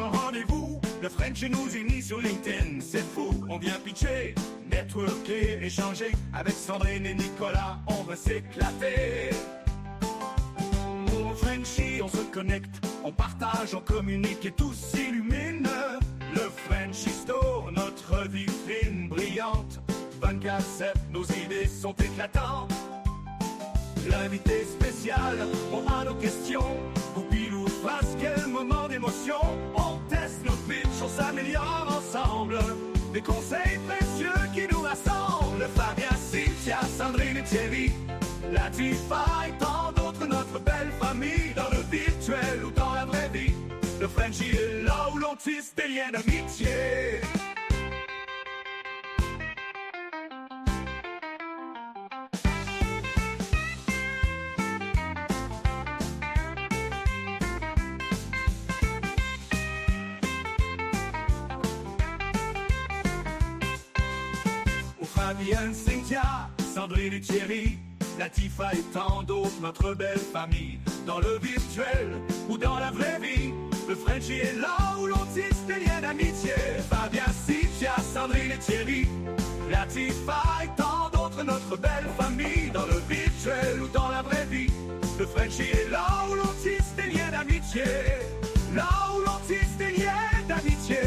sans rendez-vous. Le French nous unit sur LinkedIn, c'est fou. On vient pitcher, networker, échanger. Avec Sandrine et Nicolas, on va s'éclater. Au Frenchie, on se connecte, on partage, on communique et tout s'illumine. Le Frenchie Store, notre vitrine brillante. 24/7, nos idées sont éclatantes. L'invité spécial, on a nos questions. Ou pile ou face, quel moment d'émotion. On teste nos pitchs, on s'améliore ensemble. Des conseils précieux qui nous rassemblent. Fabien, Cynthia, Sandrine et Thierry. Latifa et tant d'autres, notre belle famille. Dans le virtuel ou dans la vraie vie. Le Frenchie est là où l'on tisse des liens d'amitié. Fabienne, Cynthia, Sandrine et Thierry, Latifa et tant d'autres, notre belle famille. Dans le virtuel ou dans la vraie vie, le Frenchie est là où l'on tisse des liens d'amitié. Fabien, Cynthia, Sandrine et Thierry, Latifa et tant d'autres, notre belle famille. Dans le virtuel ou dans la vraie vie, le Frenchie est là où l'on tisse des liens d'amitié. Là où l'on tisse des liens d'amitié.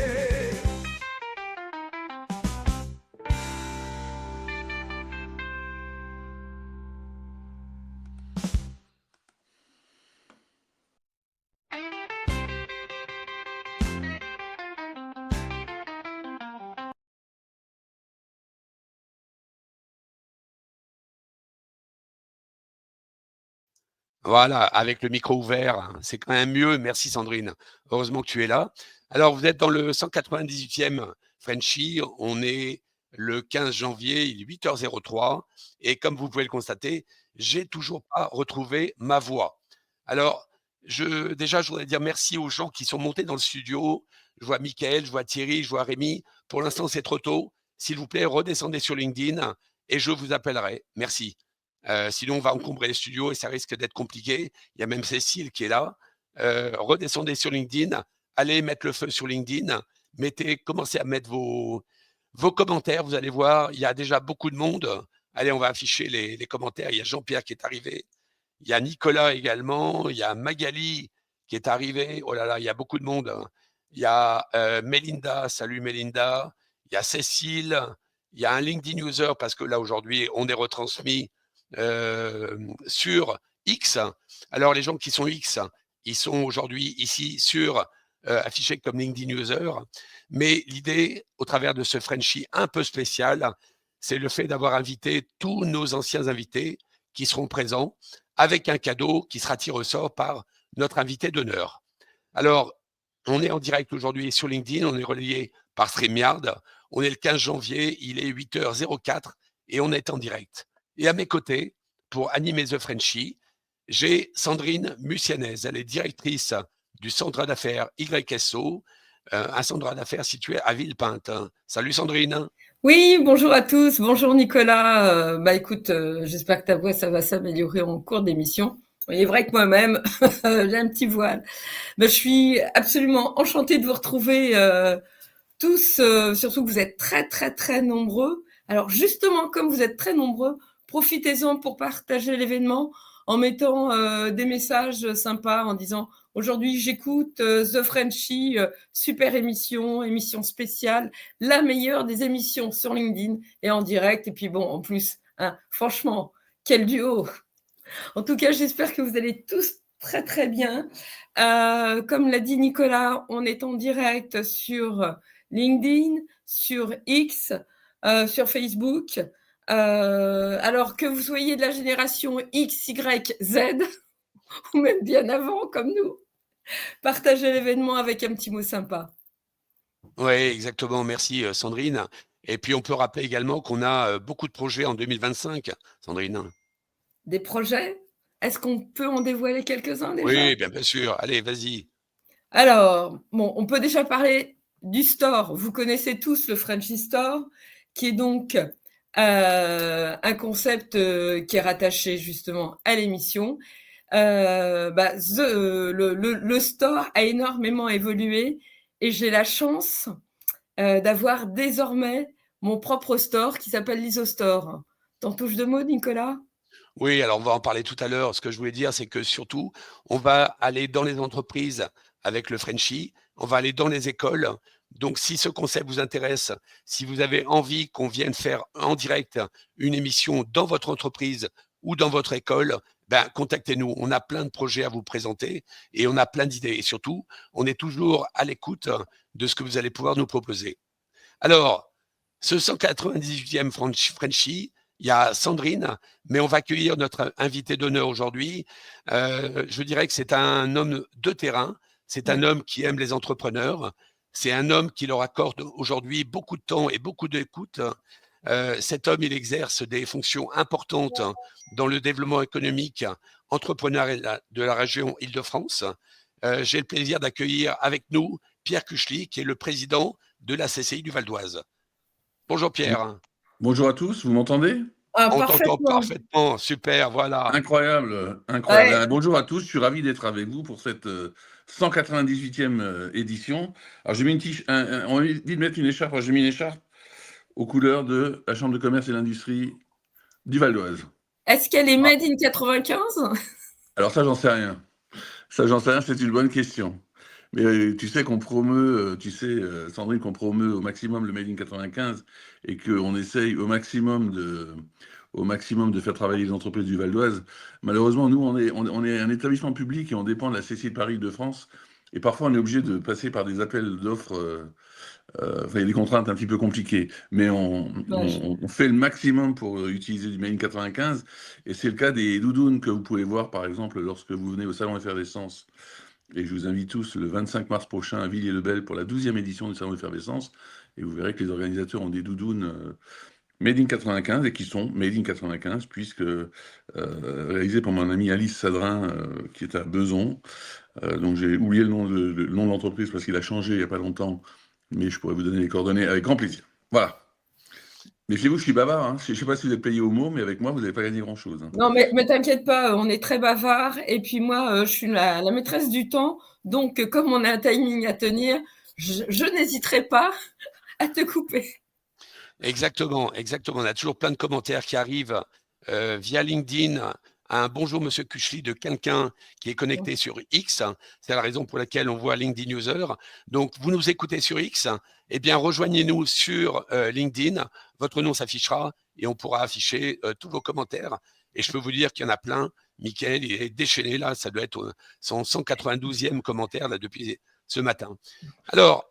Voilà, avec le micro ouvert, hein, c'est quand même mieux. Merci Sandrine. Heureusement que tu es là. Alors, vous êtes dans le 198e Frenchie. On est le 15 janvier, il est 8h03. Et comme vous pouvez le constater, j'ai toujours pas retrouvé ma voix. Alors, déjà, je voudrais dire merci aux gens qui sont montés dans le studio. Je vois Mickaël, je vois Thierry, je vois Rémi. Pour l'instant, c'est trop tôt. S'il vous plaît, redescendez sur LinkedIn et je vous appellerai. Merci. Sinon, on va encombrer les studios et ça risque d'être compliqué. Il y a même Cécile qui est là. Redescendez sur LinkedIn. Allez mettre le feu sur LinkedIn. Commencez à mettre vos commentaires. Vous allez voir, il y a déjà beaucoup de monde. Allez, on va afficher les commentaires. Il y a Jean-Pierre qui est arrivé. Il y a Nicolas également. Il y a Magali qui est arrivée. Oh là là, il y a beaucoup de monde. Il y a Mélinda. Salut Mélinda. Il y a Cécile. Il y a un LinkedIn user parce que là, aujourd'hui, on est retransmis sur X. Alors, les gens qui sont X, ils sont aujourd'hui ici affichés comme LinkedIn user. Mais l'idée, au travers de ce Frenchie un peu spécial, c'est le fait d'avoir invité tous nos anciens invités qui seront présents avec un cadeau qui sera tiré au sort par notre invité d'honneur. Alors, on est en direct aujourd'hui sur LinkedIn, on est relayé par StreamYard. On est le 15 janvier, il est 8h04 et on est en direct. Et à mes côtés, pour animer The Frenchie, j'ai Sandrine Mucianez. Elle est directrice du centre d'affaires YSO, un centre d'affaires situé à Villepinte. Salut Sandrine. Oui, bonjour à tous. Bonjour Nicolas. Écoute, j'espère que ta voix, ça va s'améliorer en cours d'émission. Il est vrai que moi-même, j'ai un petit voile. Je suis absolument enchantée de vous retrouver tous, surtout que vous êtes très, très, très nombreux. Alors justement, comme vous êtes très nombreux, profitez-en pour partager l'événement en mettant des messages sympas, en disant « Aujourd'hui, j'écoute The Frenchie, super émission spéciale, la meilleure des émissions sur LinkedIn et en direct. » Et puis bon, en plus, franchement, quel duo! En tout cas, j'espère que vous allez tous très, très bien. Comme l'a dit Nicolas, on est en direct sur LinkedIn, sur X, sur Facebook. Alors que vous soyez de la génération X, Y, Z, ou même bien avant, comme nous, partagez l'événement avec un petit mot sympa. Oui, exactement. Merci Sandrine. Et puis, on peut rappeler également qu'on a beaucoup de projets en 2025, Sandrine. Des projets? Est-ce qu'on peut en dévoiler quelques-uns déjà? Oui, bien sûr. Allez, vas-y. Alors, bon, on peut déjà parler du store. Vous connaissez tous le Frenchy Store, qui est donc un concept qui est rattaché justement à l'émission. Le store a énormément évolué et j'ai la chance d'avoir désormais mon propre store qui s'appelle l'Isostore. T'en touches deux mots, Nicolas? Oui, alors on va en parler tout à l'heure. Ce que je voulais dire, c'est que surtout, on va aller dans les entreprises avec le Frenchy, on va aller dans les écoles. Donc, si ce concept vous intéresse, si vous avez envie qu'on vienne faire en direct une émission dans votre entreprise ou dans votre école, ben, contactez-nous. On a plein de projets à vous présenter et on a plein d'idées. Et surtout, on est toujours à l'écoute de ce que vous allez pouvoir nous proposer. Alors, ce 198e Frenchy, il y a Sandrine, mais on va accueillir notre invité d'honneur aujourd'hui. Je dirais que c'est un homme de terrain, c'est un homme qui aime les entrepreneurs, c'est un homme qui leur accorde aujourd'hui beaucoup de temps et beaucoup d'écoute. Cet homme, il exerce des fonctions importantes dans le développement économique entrepreneurial de la région Île-de-France. J'ai le plaisir d'accueillir avec nous Pierre Cuchely, qui est le président de la CCI du Val d'Oise. Bonjour Pierre. Bonjour à tous, vous m'entendez? On t'entend Parfaitement. parfaitement, super, voilà. Incroyable, incroyable. Ouais. Bonjour à tous, je suis ravi d'être avec vous pour cette 198e édition. Alors j'ai mis on m'a dit de mettre une écharpe, alors j'ai mis une écharpe aux couleurs de la Chambre de commerce et d'industrie du Val d'Oise. Est-ce qu'elle est made in 95? Alors ça, j'en sais rien. Ça, j'en sais rien, c'est une bonne question. Mais tu sais qu'on promeut, Sandrine, qu'on promeut au maximum le Made in 95 et qu'on essaye au maximum de faire travailler les entreprises du Val d'Oise. Malheureusement, nous, on est un établissement public et on dépend de la CCI de Paris-Île-de-France. Et parfois, on est obligé de passer par des appels d'offres. Enfin, il y a des contraintes un petit peu compliquées, mais on fait le maximum pour utiliser du Made in 95. Et c'est le cas des doudounes que vous pouvez voir, par exemple, lorsque vous venez au Salon Effervescence. Et je vous invite tous le 25 mars prochain à Villiers-le-Bel pour la 12e édition du Salon Effervescence. Et vous verrez que les organisateurs ont des doudounes Made in 95 et qui sont Made in 95 puisque réalisées par mon ami Alice Sadrin qui est à Beson. Donc j'ai oublié le nom de l'entreprise parce qu'il a changé il n'y a pas longtemps, mais je pourrais vous donner les coordonnées avec grand plaisir. Voilà. Méfiez-vous, je suis bavard. Hein. Je ne sais pas si vous êtes payé au mot, mais avec moi, vous n'avez pas gagné grand-chose. Hein. Non, mais t'inquiète pas, on est très bavard. Et puis moi, je suis la maîtresse du temps. Donc, comme on a un timing à tenir, je n'hésiterai pas à te couper. Exactement, exactement. On a toujours plein de commentaires qui arrivent via LinkedIn. Un bonjour Monsieur Cuchely de quelqu'un qui est connecté sur X. C'est la raison pour laquelle on voit LinkedIn User. Donc, vous nous écoutez sur X, eh bien, rejoignez-nous sur LinkedIn. Votre nom s'affichera et on pourra afficher tous vos commentaires. Et je peux vous dire qu'il y en a plein. Mickaël, il est déchaîné là. Ça doit être son 192e commentaire là, depuis ce matin. Alors,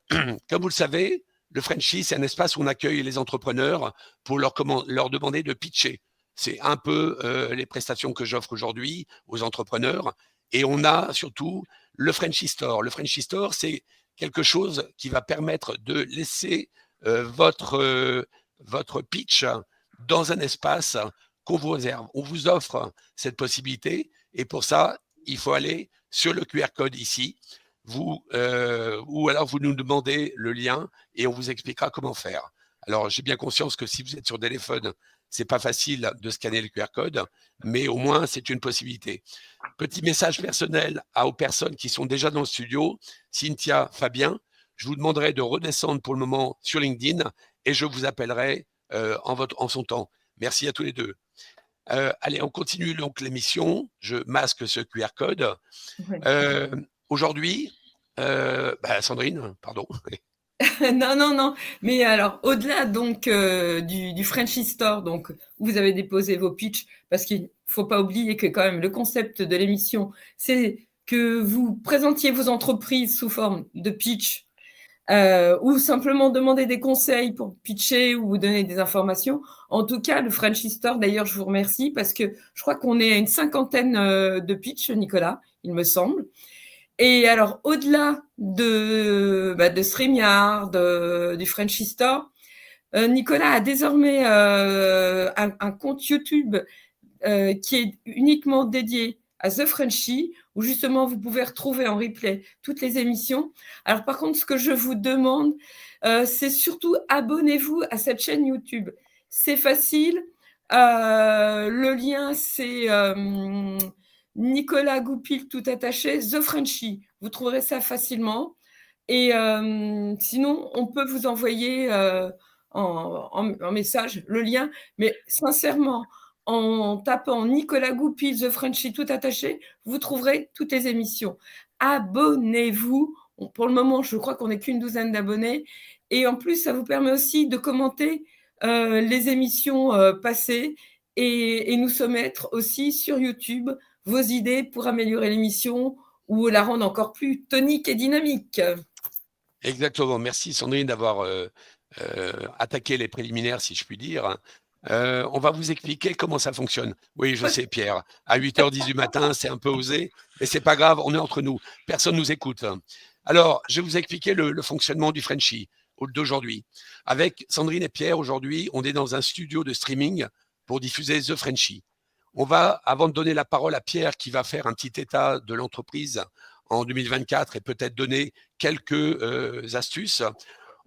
comme vous le savez, le Frenchy, c'est un espace où on accueille les entrepreneurs pour leur demander de pitcher. C'est un peu les prestations que j'offre aujourd'hui aux entrepreneurs. Et on a surtout le Frenchy Store. Le Frenchy Store, c'est quelque chose qui va permettre de laisser votre pitch dans un espace qu'on vous réserve. On vous offre cette possibilité. Et pour ça, il faut aller sur le QR code ici. Ou alors vous nous demandez le lien et on vous expliquera comment faire. Alors, j'ai bien conscience que si vous êtes sur téléphone, c'est pas facile de scanner le QR code, mais au moins, c'est une possibilité. Petit message personnel aux personnes qui sont déjà dans le studio. Cynthia, Fabien, je vous demanderai de redescendre pour le moment sur LinkedIn et je vous appellerai en son temps. Merci à tous les deux. Allez, on continue donc l'émission. Je masque ce QR code. Aujourd'hui, Sandrine, pardon. Non. Mais alors, au-delà donc du Frenchy Store, donc où vous avez déposé vos pitchs, parce qu'il faut pas oublier que quand même le concept de l'émission, c'est que vous présentiez vos entreprises sous forme de pitch ou simplement demander des conseils pour pitcher ou vous donner des informations. En tout cas, le Frenchy Store, d'ailleurs, je vous remercie parce que je crois qu'on est à une 50aine de pitch, Nicolas, il me semble. Et alors, au-delà de StreamYard, du Frenchy Store, Nicolas a désormais un compte YouTube qui est uniquement dédié à The Frenchy, où justement vous pouvez retrouver en replay toutes les émissions. Alors par contre, ce que je vous demande, c'est surtout abonnez-vous à cette chaîne YouTube. C'est facile. Le lien, c'est Nicolas Goupil tout attaché, The Frenchy. Vous trouverez ça facilement. Et sinon, on peut vous envoyer en message le lien, mais sincèrement, en tapant Nicolas Goupil, The Frenchie, tout attaché, vous trouverez toutes les émissions. Abonnez-vous. Pour le moment, je crois qu'on n'est qu'une douzaine d'abonnés. Et en plus, ça vous permet aussi de commenter les émissions passées et nous soumettre aussi sur YouTube vos idées pour améliorer l'émission ou la rendre encore plus tonique et dynamique. Exactement. Merci Sandrine d'avoir attaqué les préliminaires, si je puis dire. On va vous expliquer comment ça fonctionne. Oui, je sais, Pierre. À 8h10 du matin, c'est un peu osé, mais c'est pas grave, on est entre nous. Personne nous écoute. Alors, je vais vous expliquer le fonctionnement du Frenchie d'aujourd'hui. Avec Sandrine et Pierre, aujourd'hui, on est dans un studio de streaming pour diffuser The Frenchie. On va, avant de donner la parole à Pierre, qui va faire un petit état de l'entreprise en 2024 et peut-être donner quelques astuces,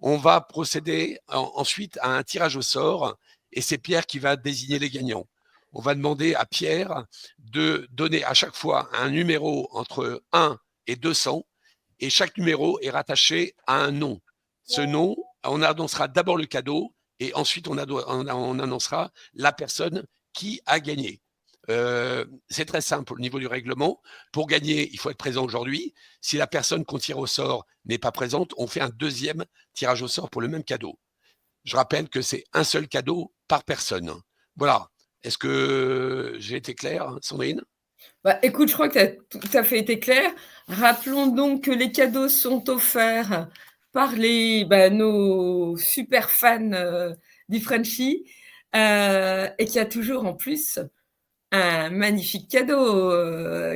on va procéder ensuite à un tirage au sort et c'est Pierre qui va désigner les gagnants. On va demander à Pierre de donner à chaque fois un numéro entre 1 et 200 et chaque numéro est rattaché à un nom. Ce nom, on annoncera d'abord le cadeau et ensuite on annoncera la personne qui a gagné. C'est très simple au niveau du règlement. Pour gagner, il faut être présent aujourd'hui. Si la personne qu'on tire au sort n'est pas présente, on fait un deuxième tirage au sort pour le même cadeau. Je rappelle que c'est un seul cadeau par personne. Voilà. Est-ce que j'ai été clair, Sandrine ? Bah, écoute, je crois que tu as tout à fait été clair. Rappelons donc que les cadeaux sont offerts par nos super fans du Frenchie et qu'il y a toujours en plus un magnifique cadeau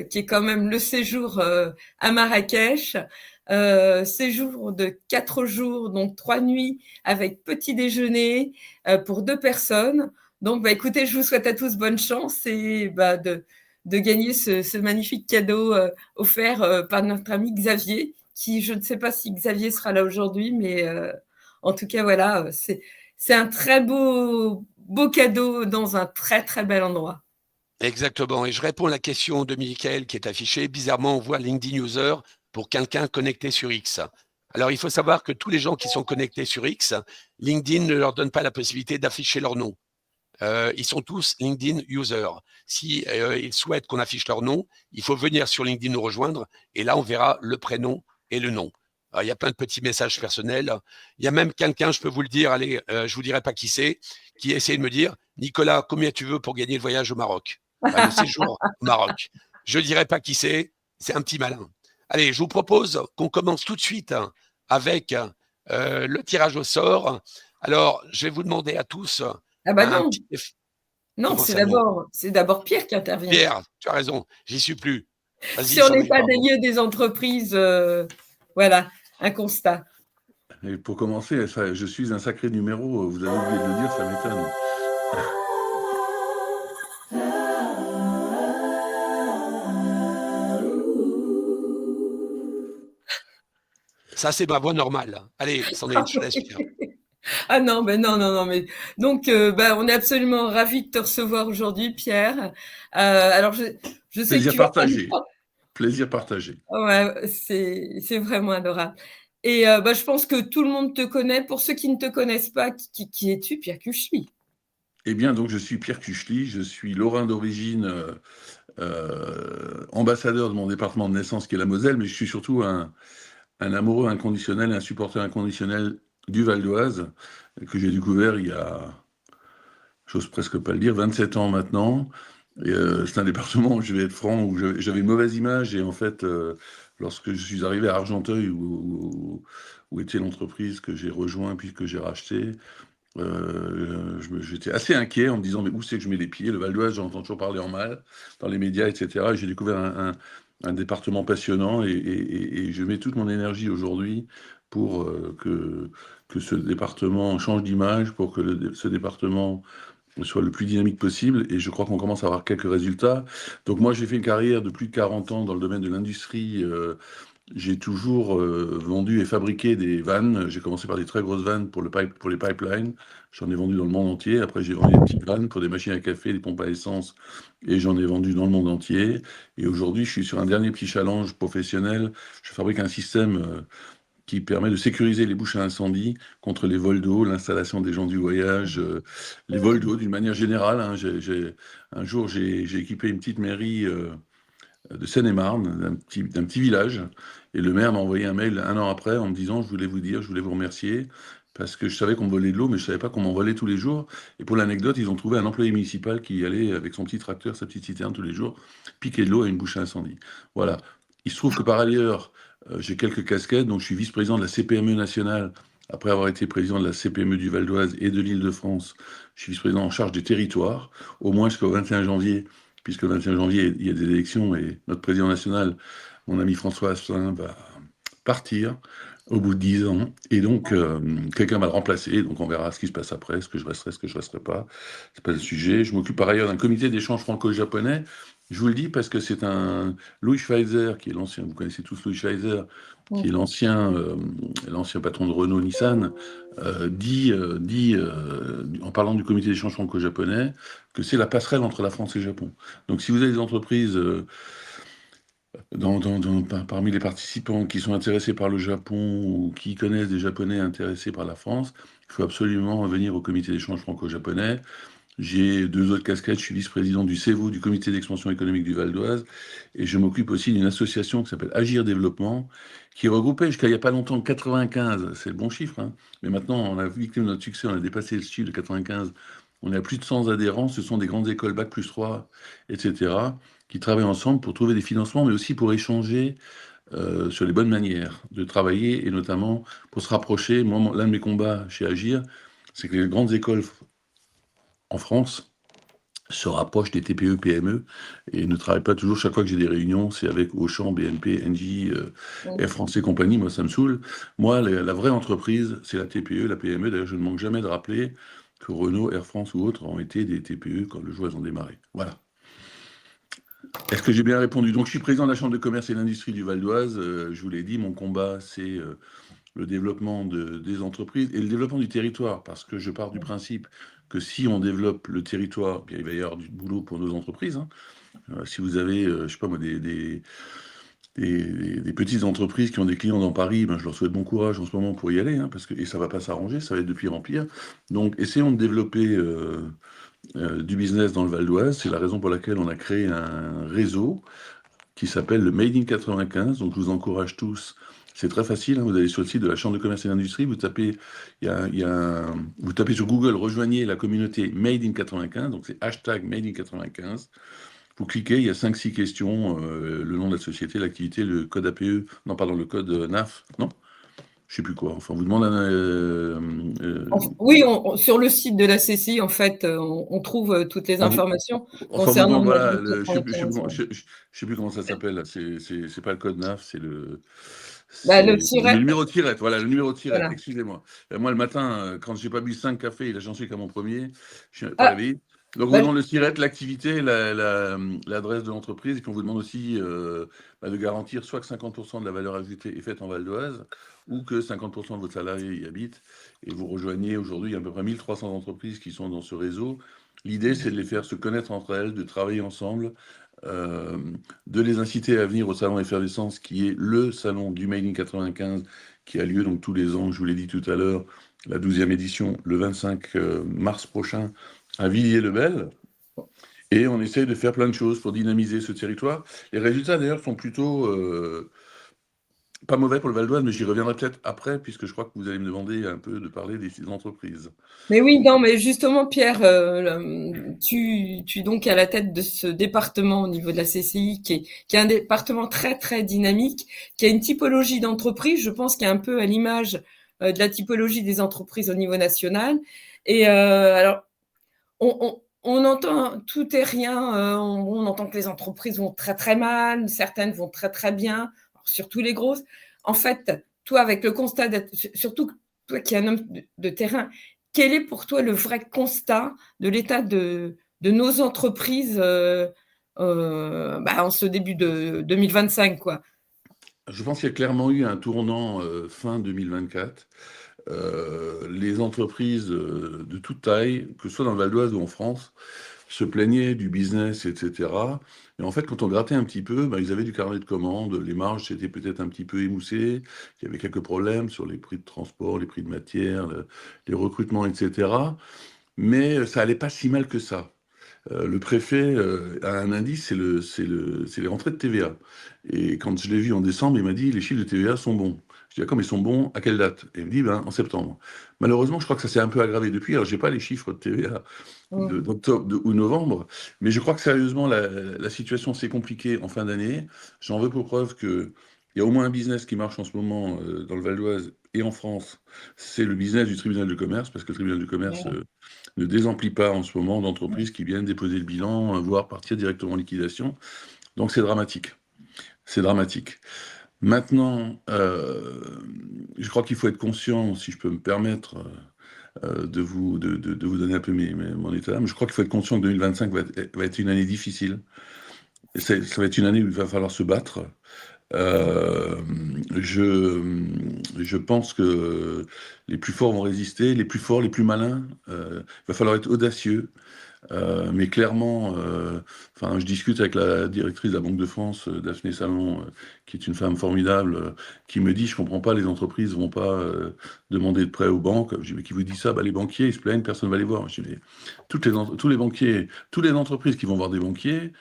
qui est quand même le séjour à Marrakech, séjour de 4 jours, donc 3 nuits avec petit déjeuner pour 2 personnes. Donc, écoutez, je vous souhaite à tous bonne chance et de gagner ce magnifique cadeau offert par notre ami Xavier, qui, je ne sais pas si Xavier sera là aujourd'hui, mais en tout cas, voilà, c'est un très beau cadeau dans un très, très bel endroit. Exactement. Et je réponds à la question de Michael qui est affichée. Bizarrement, on voit LinkedIn User pour quelqu'un connecté sur X. Alors, il faut savoir que tous les gens qui sont connectés sur X, LinkedIn ne leur donne pas la possibilité d'afficher leur nom. Ils sont tous LinkedIn User. Si ils souhaitent qu'on affiche leur nom, il faut venir sur LinkedIn nous rejoindre et là, on verra le prénom et le nom. Alors, il y a plein de petits messages personnels. Il y a même quelqu'un, je peux vous le dire, allez, je vous dirai pas qui c'est, qui essaie de me dire, Nicolas, combien tu veux pour gagner le voyage au Maroc? Le séjour au Maroc. Je ne dirai pas qui c'est un petit malin. Allez, je vous propose qu'on commence tout de suite avec le tirage au sort. Alors, je vais vous demander à tous non. petit... Non, c'est d'abord Pierre qui intervient. Pierre, tu as raison, j'y suis plus. Si on n'est pas des lieux des entreprises, voilà, un constat. Et pour commencer, je suis un sacré numéro, vous avez oublié de le dire, ça m'étonne. Ça, c'est ma voix normale. Allez, Sandrine, je te laisse faire. Ah non, mais donc on est absolument ravis de te recevoir aujourd'hui, Pierre. Alors je sais plaisir que partagé. Plaisir partagé. Ouais, c'est vraiment adorable. Et je pense que tout le monde te connaît. Pour ceux qui ne te connaissent pas, qui es-tu, Pierre Cuchely? Eh bien, donc je suis Pierre Cuchely, je suis lorrain d'origine, ambassadeur de mon département de naissance qui est la Moselle, mais je suis surtout un amoureux inconditionnel, un supporter inconditionnel du Val d'Oise, que j'ai découvert il y a, j'ose presque pas le dire, 27 ans maintenant. Et c'est un département, je vais être franc, où j'avais une mauvaise image. Et en fait, lorsque je suis arrivé à Argenteuil, où était l'entreprise que j'ai rejoint puis que j'ai racheté, j'étais assez inquiet en me disant mais où c'est que je mets les pieds? Le Val d'Oise, j'entends toujours parler en mal dans les médias, etc. Et j'ai découvert un département passionnant et je mets toute mon énergie aujourd'hui pour que ce département change d'image, pour que ce département soit le plus dynamique possible, et je crois qu'on commence à avoir quelques résultats. Donc moi, j'ai fait une carrière de plus de 40 ans dans le domaine de l'industrie. J'ai toujours vendu et fabriqué des vannes. J'ai commencé par des très grosses vannes pour les pipelines. J'en ai vendu dans le monde entier. Après, j'ai vendu des petites vannes pour des machines à café, des pompes à essence, et j'en ai vendu dans le monde entier. Et aujourd'hui, je suis sur un dernier petit challenge professionnel. Je fabrique un système qui permet de sécuriser les bouches à incendie contre les vols d'eau, l'installation des gens du voyage, les vols d'eau d'une manière générale. Hein. Un jour, j'ai équipé une petite mairie de Seine-et-Marne, d'un petit village, et le maire m'a envoyé un mail un an après en me disant: je voulais vous remercier, parce que je savais qu'on me volait de l'eau, mais je ne savais pas qu'on m'en volait tous les jours. Et pour l'anecdote, ils ont trouvé un employé municipal qui allait avec son petit tracteur, sa petite citerne tous les jours, piquer de l'eau à une bouche à incendie. Voilà. Il se trouve que par ailleurs, j'ai quelques casquettes, donc je suis vice-président de la CPME nationale, après avoir été président de la CPME du Val d'Oise et de l'Île-de-France. Je suis vice-président en charge des territoires, au moins jusqu'au 21 janvier, puisque le 21 janvier, il y a des élections, et notre président national, mon ami François Asselin, va partir au bout de 10 ans, et donc quelqu'un va le remplacer, donc on verra ce qui se passe après, est-ce que je resterai, est-ce que je ne resterai pas, c'est pas le sujet. Je m'occupe par ailleurs d'un comité d'échange franco-japonais. Je vous le dis parce que c'est un Louis Schweizer, qui est l'ancien, vous connaissez tous Louis Schweizer, qui est l'ancien patron de Renault-Nissan, en parlant du comité d'échange franco-japonais, que c'est la passerelle entre la France et le Japon. Donc si vous avez des entreprises parmi les participants qui sont intéressés par le Japon ou qui connaissent des Japonais intéressés par la France, il faut absolument venir au comité d'échange franco-japonais. J'ai 2 autres casquettes, je suis vice-président du CEVO, du comité d'expansion économique du Val d'Oise, et je m'occupe aussi d'une association qui s'appelle Agir Développement, qui regroupait jusqu'à il n'y a pas longtemps 95, c'est le bon chiffre, hein, mais maintenant on a victime de notre succès, on a dépassé le chiffre de 95, on est à plus de 100 adhérents, ce sont des grandes écoles Bac+3, etc., qui travaillent ensemble pour trouver des financements, mais aussi pour échanger sur les bonnes manières de travailler, et notamment pour se rapprocher. Moi, l'un de mes combats chez Agir, c'est que les grandes écoles en France se rapprochent des TPE, PME, et ne travaillent pas toujours. Chaque fois que j'ai des réunions, c'est avec Auchan, BNP, Engie, Air France et compagnie. Moi, ça me saoule. Moi, la vraie entreprise, c'est la TPE, la PME. D'ailleurs, je ne manque jamais de rappeler que Renault, Air France ou autres ont été des TPE quand le jour elles ont démarré. Voilà. Est-ce que j'ai bien répondu? Donc, je suis président de la Chambre de commerce et d'industrie du Val d'Oise. Je vous l'ai dit, mon combat, c'est le développement des entreprises et le développement du territoire, parce que je pars du principe que si on développe le territoire, bien, il va y avoir du boulot pour nos entreprises. Hein. Si vous avez, je sais pas moi, des petites entreprises qui ont des clients dans Paris, ben, je leur souhaite bon courage en ce moment pour y aller, hein, et ça ne va pas s'arranger, ça va être de pire en pire. Donc, essayons de développer du business dans le Val d'Oise. C'est la raison pour laquelle on a créé un réseau qui s'appelle le Made in 95. Donc, je vous encourage tous. C'est très facile, hein, vous allez sur le site de la Chambre de commerce et d'industrie, vous tapez sur Google, rejoignez la communauté Made in 95, donc c'est hashtag Made in 95. Vous cliquez, il y a 5-6 questions, le nom de la société, l'activité, le code APE, non pardon, le code NAF, non, je sais plus quoi. Enfin, on vous demande oui, sur le site de la CCI, en fait, on trouve toutes les informations concernant voilà, je sais plus comment ça s'appelle. C'est pas le code NAF, c'est le numéro de tirette. Voilà, le numéro de tirette. Voilà. Excusez-moi. Moi, le matin, quand j'ai pas bu 5 cafés, là, j'en suis qu'à mon premier. Je suis pas réveillé. Donc, on vous demande le tirette, l'activité, l'adresse de l'entreprise, et puis on vous demande aussi de garantir soit que 50% de la valeur ajoutée est faite en Val d'Oise, ou que 50% de votre salarié y habite. Et vous rejoignez aujourd'hui à peu près 1300 entreprises qui sont dans ce réseau. L'idée, c'est de les faire se connaître entre elles, de travailler ensemble, de les inciter à venir au salon Effervescence, qui est le salon du Made in 95, qui a lieu donc tous les ans, je vous l'ai dit tout à l'heure, la 12e édition, le 25 mars prochain, à Villiers-le-Bel. Et on essaie de faire plein de choses pour dynamiser ce territoire. Les résultats, d'ailleurs, sont plutôt pas mauvais pour le Val d'Oise, mais j'y reviendrai peut-être après, puisque je crois que vous allez me demander un peu de parler des entreprises. Mais oui, non, mais justement, Pierre, tu es donc à la tête de ce département au niveau de la CCI, qui est un département très, très dynamique, qui a une typologie d'entreprise, je pense, qui est un peu à l'image de la typologie des entreprises au niveau national. Et alors, on entend tout et rien, on entend que les entreprises vont très, très mal, certaines vont très, très bien, surtout les grosses. En fait, toi, avec le constat surtout toi qui es un homme de terrain, quel est pour toi le vrai constat de l'état de nos entreprises en ce début de 2025, quoi? Je pense qu'il y a clairement eu un tournant fin 2024. Les entreprises de toute taille, que ce soit dans le Val d'Oise ou en France, se plaignaient du business, etc. Et en fait, quand on grattait un petit peu, ils avaient du carnet de commandes, les marges s'étaient peut-être un petit peu émoussées, il y avait quelques problèmes sur les prix de transport, les prix de matière, les recrutements, etc. Mais ça allait pas si mal que ça. Le préfet a un indice, c'est les rentrées de TVA. Et quand je l'ai vu en décembre, il m'a dit les chiffres de TVA sont bons. Je dis d'accord, mais ils sont bons à quelle date? Et il me dit en septembre. Malheureusement, je crois que ça s'est un peu aggravé depuis. Alors, j'ai pas les chiffres de TVA d'octobre ou novembre, mais je crois que sérieusement, la situation s'est compliquée en fin d'année. J'en veux pour preuve que il y a au moins un business qui marche en ce moment dans le Val d'Oise et en France, c'est le business du tribunal de commerce, parce que le tribunal de commerce ne désemplit pas en ce moment d'entreprises qui viennent déposer le bilan, voire partir directement en liquidation. Donc c'est dramatique. C'est dramatique. Maintenant, je crois qu'il faut être conscient, si je peux me permettre de vous donner un peu mon état d'âme, je crois qu'il faut être conscient que 2025 va être une année difficile. Ça va être une année où il va falloir se battre. Je pense que les plus forts vont résister, les plus forts, les plus malins. Il va falloir être audacieux. Mais clairement, je discute avec la directrice de la Banque de France, Daphné Salon, qui est une femme formidable, qui me dit, je comprends pas, les entreprises vont pas demander de prêts aux banques. Je dis, mais qui vous dit ça? Les banquiers, ils se plaignent, personne va les voir. Je dis, mais tous les banquiers, toutes les entreprises qui vont voir des banquiers,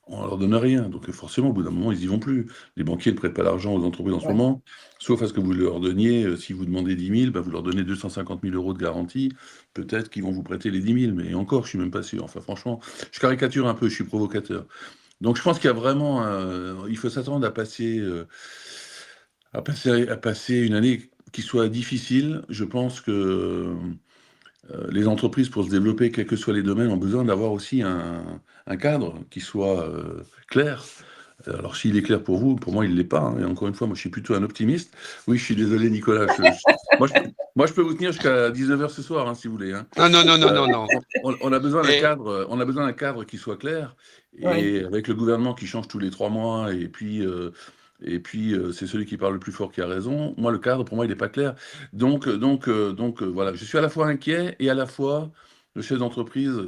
on leur donne rien. Donc forcément, au bout d'un moment, ils y vont plus. Les banquiers ne prêtent pas l'argent aux entreprises en ce moment, sauf à ce que vous leur donniez, si vous demandez 10 000, vous leur donnez 250 000 euros de garantie. Peut-être qu'ils vont vous prêter les 10 000, mais encore, je suis même pas sûr. Enfin, franchement, je caricature un peu, je suis provocateur. Donc, je pense qu'il y a vraiment, il faut s'attendre à passer une année qui soit difficile. Je pense que les entreprises, pour se développer, quels que soient les domaines, ont besoin d'avoir aussi un cadre qui soit clair. Alors, s'il est clair pour vous, pour moi, il ne l'est pas. Hein. Et encore une fois, moi, je suis plutôt un optimiste. Oui, je suis désolé, Nicolas. Moi, je peux vous tenir jusqu'à 19h ce soir, si vous voulez. Hein. Non. On a besoin d'un cadre qui soit clair. Et avec le gouvernement qui change tous les 3 mois, et puis c'est celui qui parle le plus fort qui a raison. Moi, le cadre, pour moi, il n'est pas clair. Donc, voilà, je suis à la fois inquiet et à la fois, les chefs d'entreprise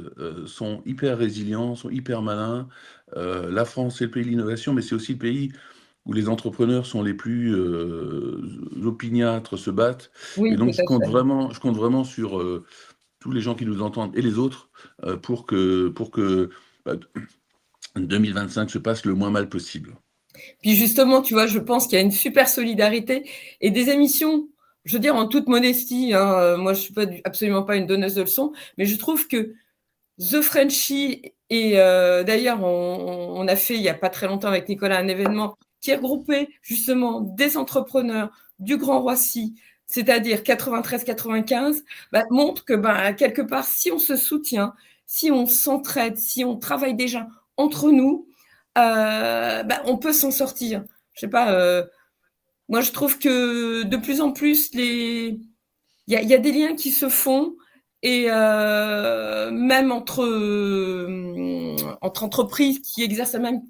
sont hyper résilients, sont hyper malins. La France, c'est le pays de l'innovation, mais c'est aussi le pays où les entrepreneurs sont les plus opiniâtres, se battent. Oui, Et donc, tout à fait. je compte vraiment sur tous les gens qui nous entendent et les autres pour que 2025 se passe le moins mal possible. Puis justement, tu vois, je pense qu'il y a une super solidarité et des émissions, je veux dire en toute modestie, moi je suis absolument pas une donneuse de leçons, mais je trouve que The Frenchie, et d'ailleurs on a fait il n'y a pas très longtemps avec Nicolas un événement qui a regroupé justement des entrepreneurs du Grand Roissy, c'est-à-dire 93-95, montre que quelque part, si on se soutient, si on s'entraide, si on travaille déjà entre nous, on peut s'en sortir. Je sais pas, moi je trouve que de plus en plus, il y a des liens qui se font, et même entre entreprises qui exercent la même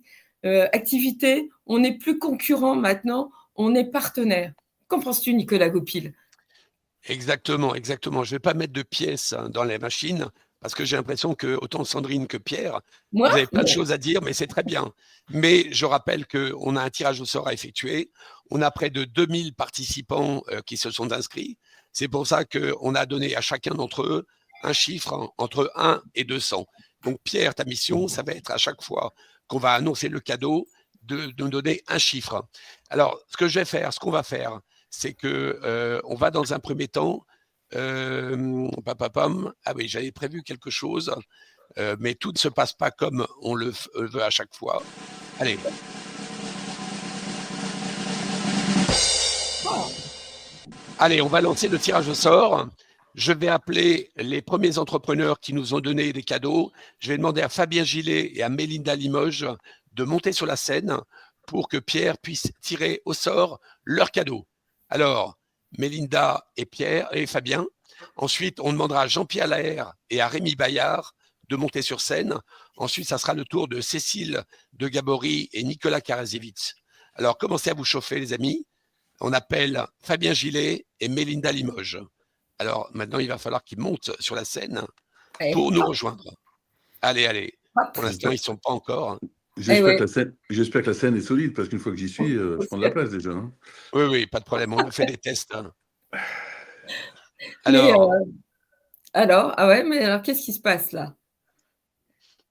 activité, on n'est plus concurrents maintenant, on est partenaires. Qu'en penses-tu, Nicolas Goupil? Exactement. Je ne vais pas mettre de pièces dans les machines parce que j'ai l'impression que autant Sandrine que Pierre, Moi? vous avez plein de choses à dire, mais c'est très bien. Mais je rappelle qu'on a un tirage au sort à effectuer. On a près de 2000 participants qui se sont inscrits. C'est pour ça qu'on a donné à chacun d'entre eux un chiffre entre 1 et 200. Donc Pierre, ta mission, ça va être à chaque fois qu'on va annoncer le cadeau de nous donner un chiffre. Alors, ce qu'on va faire, c'est qu'on va dans un premier temps, ah oui, j'avais prévu quelque chose, mais tout ne se passe pas comme on le veut à chaque fois. Allez. Allez, on va lancer le tirage au sort. Je vais appeler les premiers entrepreneurs qui nous ont donné des cadeaux. Je vais demander à Fabien Gillet et à Mélinda Limoges de monter sur la scène pour que Pierre puisse tirer au sort leurs cadeaux. Alors, Mélinda et Pierre et Fabien. Ensuite, on demandera à Jean-Pierre Laher et à Rémi Bayard de monter sur scène. Ensuite, ça sera le tour de Cécile de Gabory et Nicolas Karasiewicz. Alors, commencez à vous chauffer, les amis. On appelle Fabien Gillet et Mélinda Limoges. Alors, maintenant, il va falloir qu'ils montent sur la scène pour nous rejoindre. Allez. Pour l'instant, ils ne sont pas encore, hein. J'espère ouais. que la scène est solide, parce qu'une fois que j'y suis, je prends de la place déjà, hein. Oui, pas de problème. On a fait des tests, hein. Mais Alors, ah ouais, mais alors qu'est-ce qui se passe là?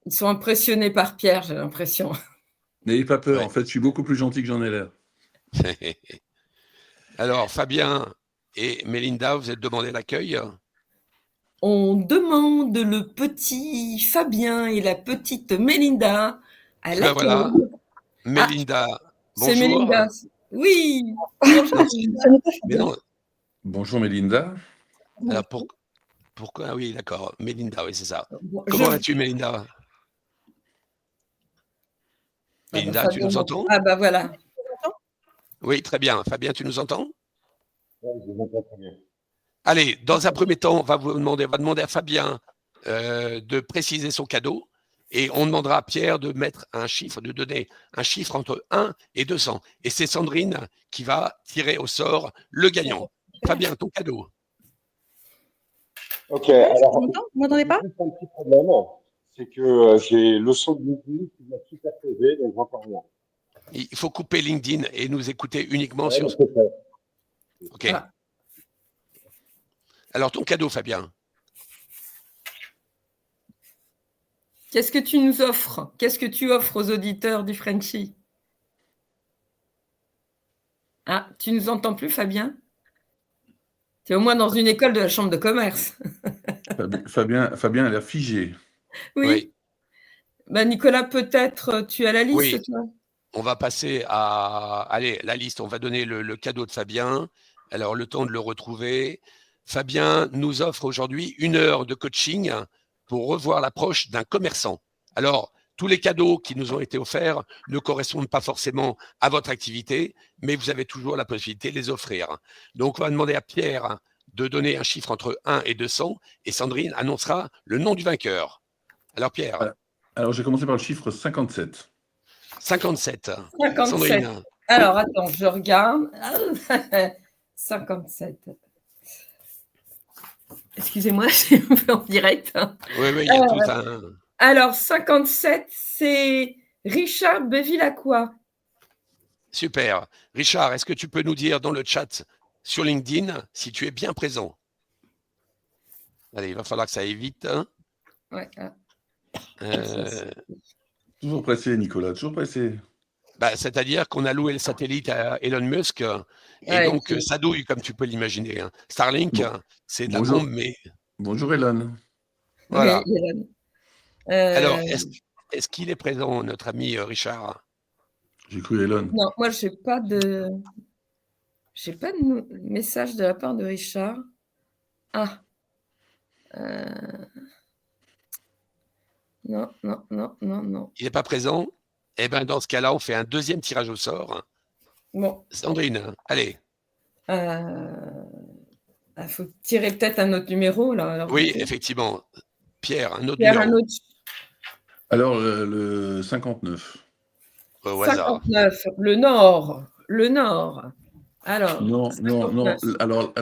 Ils sont impressionnés par Pierre, j'ai l'impression. N'ayez pas peur, ouais. en fait, je suis beaucoup plus gentil que j'en ai l'air. Alors, Fabien et Mélinda, vous êtes demandé l'accueil. On demande le petit Fabien et la petite Mélinda à Ben l'accueil. voilà, Ah, Mélinda, c'est bonjour. Mélinda. Oui, Non, bonjour. mais non, Bonjour Mélinda. alors pourquoi? Ah oui, d'accord, Mélinda, oui, c'est ça. Bon, Comment vas-tu, Mélinda? Ah bah, Mélinda, tu Fabien, nous entends? ah bah voilà. Oui, très bien. Fabien, tu nous entends? Ouais, je vous entends très bien. Allez, dans un premier temps, on va demander à Fabien de préciser son cadeau et on demandera à Pierre de mettre un chiffre, de donner un chiffre entre 1 et 200. Et c'est Sandrine qui va tirer au sort le gagnant. Fabien, ton cadeau. Ok, alors, Vous m'entendez pas? juste un petit problème, c'est que j'ai le son de LinkedIn qui m'a super pesé, donc j'entends rien. Il faut couper LinkedIn et nous écouter uniquement Ouais, sur... mais c'est fait. OK. Voilà. Alors, ton cadeau, Fabien. Qu'est-ce que tu nous offres? Qu'est-ce que tu offres aux auditeurs du Frenchy? Ah, tu nous entends plus, Fabien? Tu es au moins dans une école de la chambre de commerce. Fabien a l'air figé. Oui. Bah, Nicolas, peut-être tu as la liste, Oui. toi? On va passer à allez, la liste. On va donner le cadeau de Fabien. Alors, le temps de le retrouver. Fabien nous offre aujourd'hui 1 heure de coaching pour revoir l'approche d'un commerçant. Alors, tous les cadeaux qui nous ont été offerts ne correspondent pas forcément à votre activité, mais vous avez toujours la possibilité de les offrir. Donc, on va demander à Pierre de donner un chiffre entre 1 et 200 et Sandrine annoncera le nom du vainqueur. Alors, Pierre, Alors, j'ai commencé par le chiffre 57. 57. 57. Sandrine, Alors, attends, je regarde. 57. Excusez-moi, je suis un peu en direct. oui, il y a tout un... Alors, 57, c'est Richard Bevilacqua. Super. Richard, est-ce que tu peux nous dire dans le chat sur LinkedIn si tu es bien présent? Allez, il va falloir que ça aille vite, hein. Ouais. Toujours pressé, Nicolas, toujours pressé. C'est-à-dire qu'on a loué le satellite à Elon Musk et Ouais, donc ça douille, comme tu peux l'imaginer, hein. Starlink, Bon. c'est de la Bonjour. bombe, mais Bonjour Elon. voilà. Oui, Hélène. Alors, est-ce qu'il est présent, notre ami Richard? J'ai cru Elon. Non, moi, j'ai pas de message de la part de Richard. Ah. Non. Il n'est pas présent? Eh bien, dans ce cas-là, on fait un deuxième tirage au sort. Bon. Sandrine, allez. Il faut tirer peut-être un autre numéro, là. Alors, Oui, effectivement. Pierre, un autre Pierre, un numéro. autre. Alors, le 59. Au hasard. 59, le Nord. Alors, Non. 59. Alors,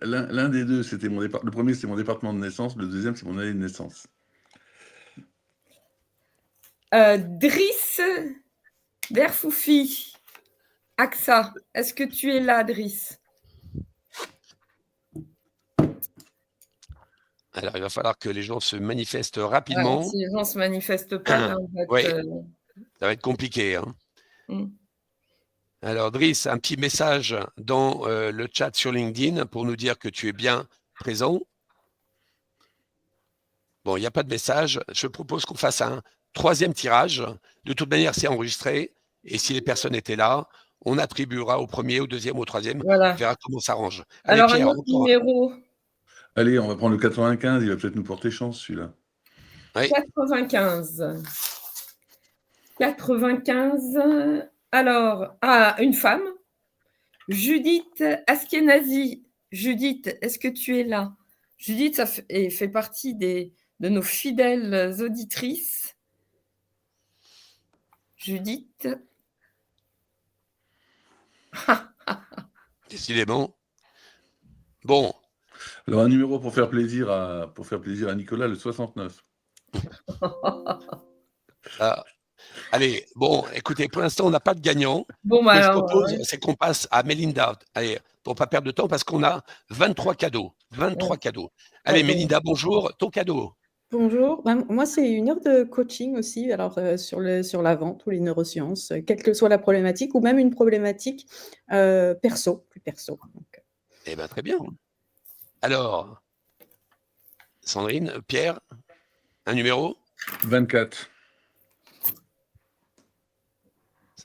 l'un des deux, c'était mon département. Le premier, c'était mon département de naissance. Le deuxième, c'est mon année de naissance. Driss Verfoufi, AXA. Est-ce que tu es là, Driss? Alors, il va falloir que les gens se manifestent rapidement. Ouais, si les gens ne se manifestent pas, là, on va Oui, être, ça va être compliqué, hein. Mm. Alors, Driss, un petit message dans le chat sur LinkedIn pour nous dire que tu es bien présent. Bon, il n'y a pas de message. Je propose qu'on fasse un troisième tirage. De toute manière, c'est enregistré. Et si les personnes étaient là, on attribuera au premier, au deuxième, au troisième. Voilà. On verra comment ça s'arrange. Allez, Alors, Pierre, un autre numéro. Allez, on va prendre le 95. Il va peut-être nous porter chance, celui-là. Oui. 95. Alors, une femme. Judith Askenazi. Judith, est-ce que tu es là? Judith fait partie de nos fidèles auditrices. Judith. Décidément. Bon. Alors, un numéro pour faire plaisir à Nicolas, le 69. Ah, allez, bon, écoutez, pour l'instant, on n'a pas de gagnant. Bon, Ce bah que je alors, propose, ouais. c'est qu'on passe à Mélinda. Allez, pour pas perdre de temps, parce qu'on a 23 cadeaux. 23 cadeaux. Allez, Ouais, donc, Mélinda, bonjour. Ton cadeau. bonjour. Ben, moi, c'est une heure de coaching aussi, alors sur la vente ou les neurosciences, quelle que soit la problématique, ou même une problématique perso, plus perso. Donc, Eh bien, très bien. Alors, Sandrine, Pierre, un numéro? 24.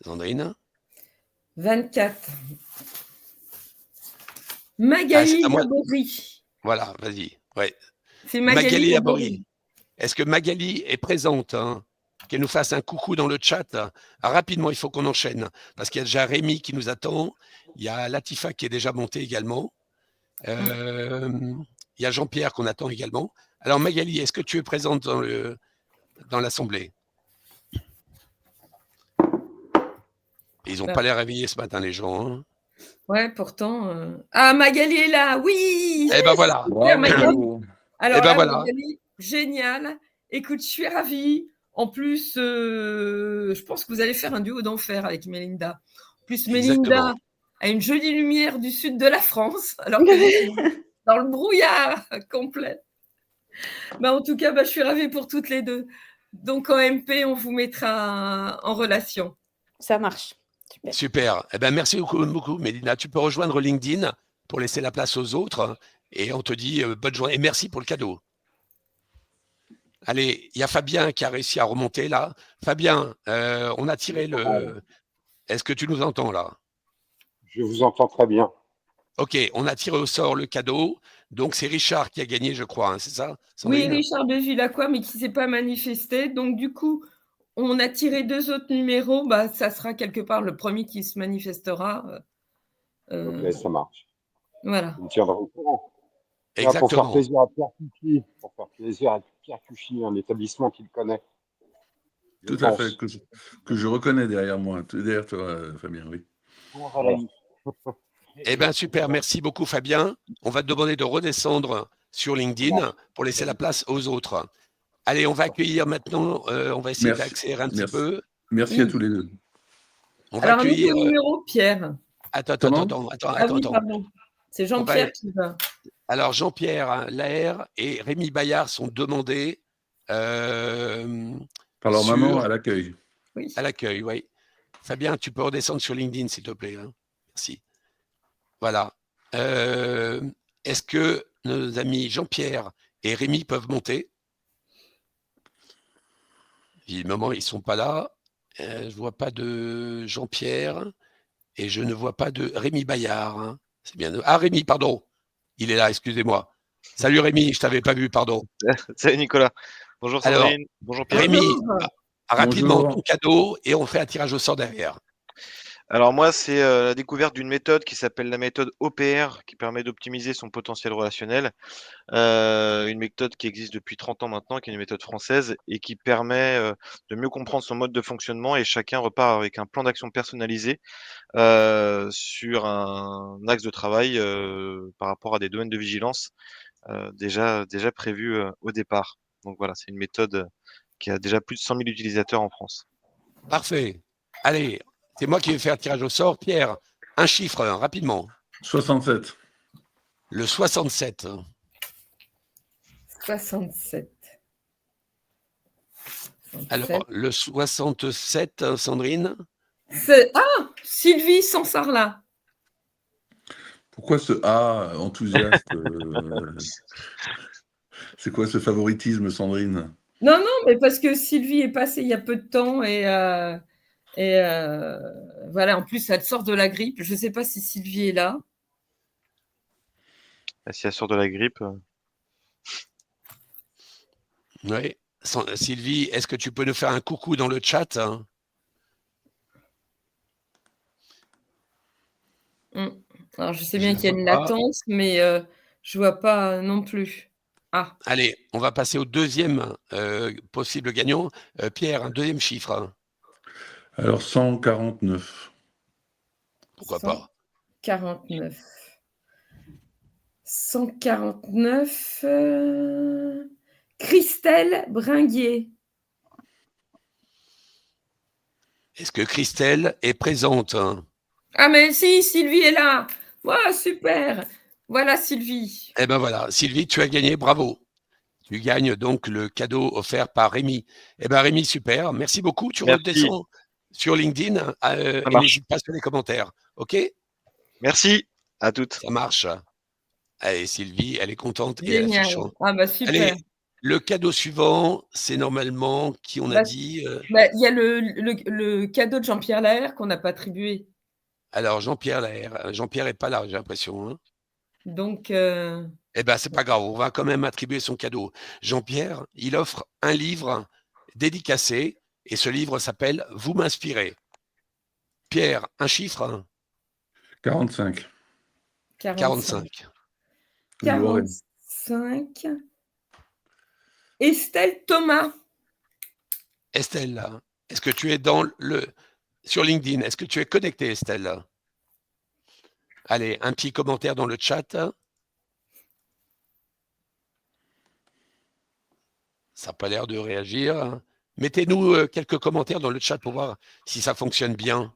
Sandrine. 24. Ah, c'est à Magali moi. Laborie. Voilà, vas-y. Ouais. C'est Magali Magali Laborie. Laborie. Est-ce que Magali est présente, hein? Qu'elle nous fasse un coucou dans le chat. Rapidement, il faut qu'on enchaîne. Parce qu'il y a déjà Rémi qui nous attend. Il y a Latifa qui est déjà montée également. Il y a Jean-Pierre qu'on attend également. Alors Magali, est-ce que tu es présente dans l'assemblée? Ils n'ont Bah. pas l'air réveillés ce matin, les gens. Hein. Ouais, pourtant. Ah, Magali est là, oui. Eh ben voilà. Super, Magali. Bravo. Alors Eh ben là, voilà. Magali, génial. Écoute, je suis ravie. En plus, je pense que vous allez faire un duo d'enfer avec Mélinda. En plus, Mélinda Exactement. a une jolie lumière du sud de la France, alors qu'elle est dans le brouillard complet. Bah, en tout cas, je suis ravie pour toutes les deux. Donc, en MP, on vous mettra en relation. ça marche. Super. Super. Eh ben merci beaucoup, Mélina. Tu peux rejoindre LinkedIn pour laisser la place aux autres. Et on te dit bonne journée. Et merci pour le cadeau. Allez, il y a Fabien qui a réussi à remonter là. Fabien, on a tiré le. Est-ce que tu nous entends là? Je vous entends très bien. Ok, on a tiré au sort le cadeau. Donc c'est Richard qui a gagné, je crois. Hein, c'est ça, Oui, Sandrine? Richard de Villacqua, mais qui ne s'est pas manifesté. Donc, du coup, on a tiré 2 autres numéros. Bah, ça sera quelque part le premier qui se manifestera. Ok, ça marche. Voilà. Vous me tiendrez au courant. Là, pour faire Exactement. plaisir à Pierre Cuchy, un établissement qu'il connaît. Je Tout à pense. fait, que je reconnais derrière moi, derrière toi, Fabien, oui. Voilà. Eh bien, super. Merci beaucoup, Fabien. On va te demander de redescendre sur LinkedIn pour laisser la place aux autres. Allez, on va accueillir maintenant. On va essayer Merci. d'accélérer un petit Merci. peu. Merci à tous les deux. On va Alors, un accueillir. nouveau numéro, Pierre. Attends. Ah oui, pardon. C'est Jean-Pierre qui va. Alors, Jean-Pierre Laher et Rémi Bayard sont demandés Par leur maman à l'accueil. Oui. à l'accueil, oui. Fabien, tu peux redescendre sur LinkedIn, s'il te plaît. Hein. Merci. Voilà. Est-ce que nos amis Jean-Pierre et Rémi peuvent monter? Évidemment, ils ne sont pas là. Je ne vois pas de Jean-Pierre et je ne vois pas de Rémi Bayard. Hein. C'est bien. Ah, Rémi, pardon. Il est là, excusez-moi. Salut Rémi, je ne t'avais pas vu, pardon. Salut Nicolas. Bonjour Alors, Sandrine. Bonjour Pierre. Rémi, Bonjour. rapidement, Bonjour. ton cadeau et on fait un tirage au sort derrière. Alors moi, c'est la découverte d'une méthode qui s'appelle la méthode OPR, qui permet d'optimiser son potentiel relationnel. Une méthode qui existe depuis 30 ans maintenant, qui est une méthode française et qui permet de mieux comprendre son mode de fonctionnement, et chacun repart avec un plan d'action personnalisé sur un axe de travail par rapport à des domaines de vigilance déjà prévus au départ. Donc voilà, c'est une méthode qui a déjà plus de 100 000 utilisateurs en France. Parfait. Allez, c'est moi qui vais faire le tirage au sort. Pierre, un chiffre, rapidement. 67. Le 67. 67. Alors, le 67, Sandrine. Ah, Sylvie Sansarla. Pourquoi ce A enthousiaste C'est quoi ce favoritisme, Sandrine? Non, mais parce que Sylvie est passée il y a peu de temps et voilà, en plus, elle sort de la grippe. Je ne sais pas si Sylvie est là. Si elle sort de la grippe. Oui. Sylvie, est-ce que tu peux nous faire un coucou dans le chat? Alors, je sais bien qu'il y a une latence, mais je ne vois pas non plus. Ah. Allez, on va passer au deuxième possible gagnant. Pierre, un deuxième chiffre. Hein. Alors, 149. Pourquoi pas? 149. 149. Christelle Bringuier. Est-ce que Christelle est présente? Ah, mais si, Sylvie est là. Ouais, super. Voilà Sylvie. Eh ben voilà, Sylvie, tu as gagné, bravo. Tu gagnes donc le cadeau offert par Rémi. Eh ben Rémi, super, merci beaucoup. Tu Merci, redescends sur LinkedIn ça et marche. n'hésite pas sur les commentaires. OK? Merci à toutes. Ça marche. Allez, Sylvie, elle est contente et elle affiche Génial. son. Ah bah super. Allez, le cadeau suivant, c'est normalement qui on a Bah, dit. Bah, il y a le cadeau de Jean-Pierre Laher qu'on n'a pas attribué. Alors Jean-Pierre Laher. Jean-Pierre est pas là, j'ai l'impression. Hein. Donc, Eh ben c'est pas grave, on va quand même attribuer son cadeau. Jean-Pierre, il offre un livre dédicacé et ce livre s'appelle Vous m'inspirez. Pierre, un chiffre? 45. 45. 45. 45. Estelle Thomas. Estelle, est-ce que tu es sur LinkedIn? Est-ce que tu es connecté, Estelle? Allez, un petit commentaire dans le chat. Ça n'a pas l'air de réagir. Mettez-nous quelques commentaires dans le chat pour voir si ça fonctionne bien.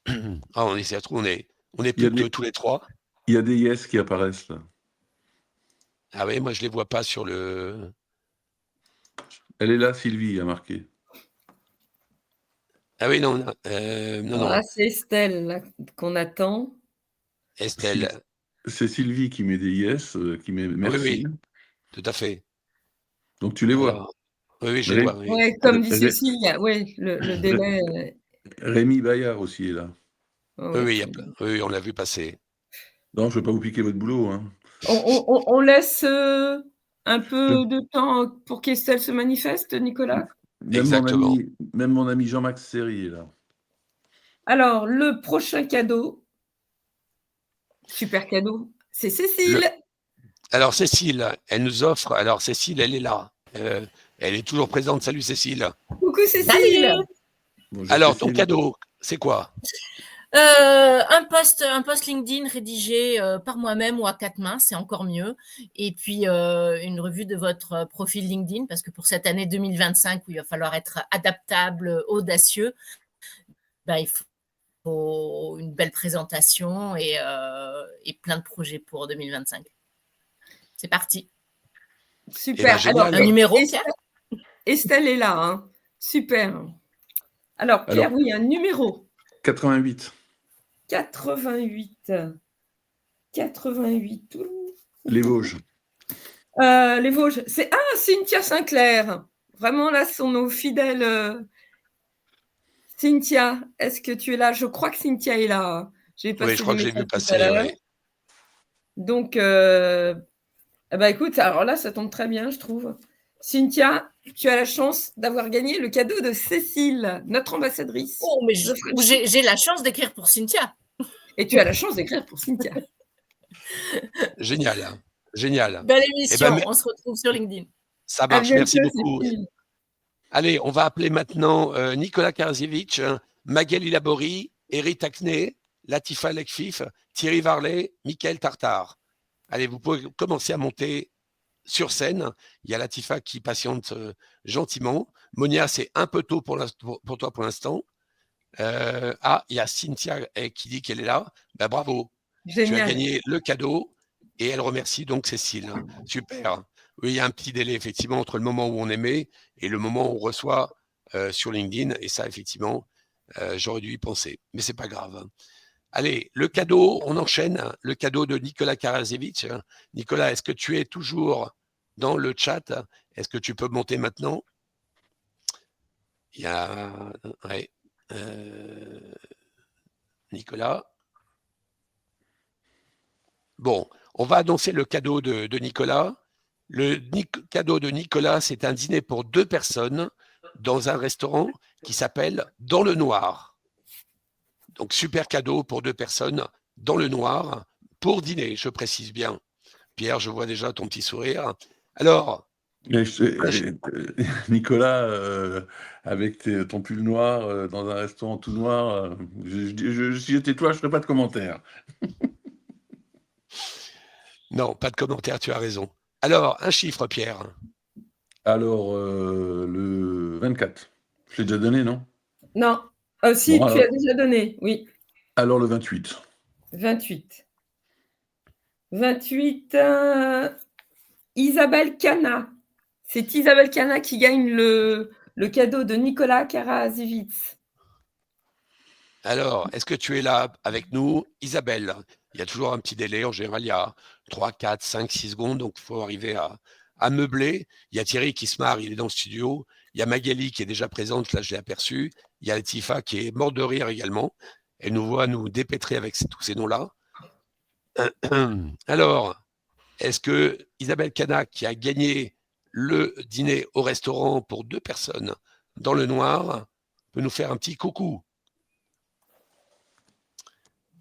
Ah, on essaie à trouver, on est plus que tous les trois. Il y a des yes qui apparaissent là. Ah oui, moi je les vois pas sur le. Elle est là, Sylvie, a marqué. Ah oui, non, non. C'est Estelle là, qu'on attend. Estelle. C'est Sylvie qui met des yes, qui met merci. Oui, tout à fait. Donc tu les vois. Alors, oui, je les vois. Oui. Ouais, comme dit Cécile, oui, le délai. Rémi Bayard aussi est là. Oui, on l'a vu passer. Non, je ne veux pas vous piquer votre boulot. Hein. On laisse un peu de temps pour qu'Estelle se manifeste, Nicolas. Exactement. Même mon ami Jean-Max Serry est là. Alors, le prochain cadeau, super cadeau, c'est Cécile. Alors, Cécile, elle nous offre. Alors, Cécile, elle est là. Elle est toujours présente. Salut, Cécile. Coucou, Cécile. Salut. Bonjour, Alors, Cécile. ton cadeau, c'est quoi? Un post LinkedIn rédigé par moi-même ou à 4 mains, c'est encore mieux. Et puis une revue de votre profil LinkedIn, parce que pour cette année 2025 où il va falloir être adaptable, audacieux, il faut une belle présentation et plein de projets pour 2025. C'est parti. Super. Alors, un numéro, Estelle est là. Hein. Super. Alors, Pierre, oui, un numéro. 88. 88. 88. Les Vosges. Les Vosges. C'est Cynthia Sinclair. Vraiment, là, sont nos fidèles. Cynthia, est-ce que tu es là? Je crois que Cynthia est là. Oui, je crois que j'ai vu passer. Ouais. Donc, écoute, alors là, ça tombe très bien, je trouve. Cynthia, tu as la chance d'avoir gagné le cadeau de Cécile, notre ambassadrice. Oh, mais j'ai la chance d'écrire pour Cynthia. Et tu as la chance d'écrire pour Cynthia. Génial. Génial. Belle émission. On se retrouve sur LinkedIn. Ça marche. Merci beaucoup. Allez, on va appeler maintenant Nicolas Karazievitch, Magali Labori, Eric Tacné, Latifa Lekfif, Thierry Varlet, Mickaël Tartare. Allez, vous pouvez commencer à monter sur scène. Il y a Latifa qui patiente gentiment. Monia, c'est un peu tôt pour toi pour l'instant. Il y a Cynthia qui dit qu'elle est là. Ben, bravo. Génial. Tu as gagné le cadeau et elle remercie donc Cécile. Super. Oui, il y a un petit délai effectivement entre le moment où on émet et le moment où on reçoit sur LinkedIn. Et ça, effectivement, j'aurais dû y penser. Mais c'est pas grave. Allez, le cadeau, on enchaîne. Le cadeau de Nicolas Karazievitch. Nicolas, est-ce que tu es toujours dans le chat? Est-ce que tu peux monter maintenant? Il y a... Ouais. Nicolas. Bon, on va annoncer le cadeau de Nicolas. Le cadeau de Nicolas, c'est un dîner pour 2 personnes dans un restaurant qui s'appelle Dans le Noir. Donc, super cadeau pour 2 personnes dans le noir pour dîner, je précise bien. Pierre, je vois déjà ton petit sourire. Alors, Nicolas, avec ton pull noir dans un restaurant tout noir, si j'étais toi, je ne ferais pas de commentaire. Non, pas de commentaire, tu as raison. Alors, un chiffre, Pierre. Alors, le 24. Je l'ai déjà donné, non? Non. Si, Bon, tu alors, as déjà donné. Oui. alors le 28. 28. 28. Isabelle Cana. C'est Isabelle Cana qui gagne le cadeau de Nicolas Karaszewicz. Alors, est-ce que tu es là avec nous, Isabelle? Il y a toujours un petit délai. En général, il y a 3, 4, 5, 6 secondes. Donc, il faut arriver à meubler. Il y a Thierry qui se marre, il est dans le studio. Il y a Magali qui est déjà présente, là, je l'ai aperçue. Il y a Latifa qui est morte de rire également. Elle nous voit nous dépêtrer avec tous ces noms-là. Alors, est-ce que Isabelle Cana, qui a gagné le dîner au restaurant pour 2 personnes dans le noir, peut nous faire un petit coucou?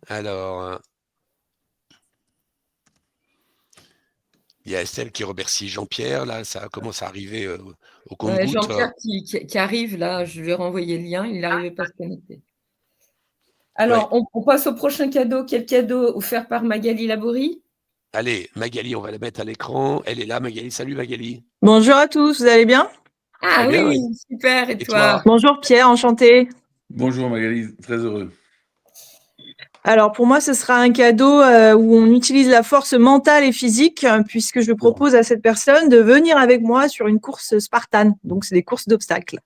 Alors, il y a Estelle qui remercie Jean-Pierre. Là, ça commence à arriver au compte-gouttes. Jean-Pierre qui arrive, là, je lui ai renvoyé le lien, il n'arrivait pas à se connecter. Alors, Ouais. on passe au prochain cadeau. Quel cadeau offert par Magali Laborie? Allez, Magali, on va la mettre à l'écran. Elle est là, Magali. Salut, Magali. Bonjour à tous, vous allez bien? Ah Très bien, oui, et- super, et et toi? toi? Bonjour Pierre, enchanté. Bonjour Magali, très heureux. Alors pour moi, ce sera un cadeau où on utilise la force mentale et physique, puisque je propose à cette personne de venir avec moi sur une course Spartan. Donc c'est des courses d'obstacles.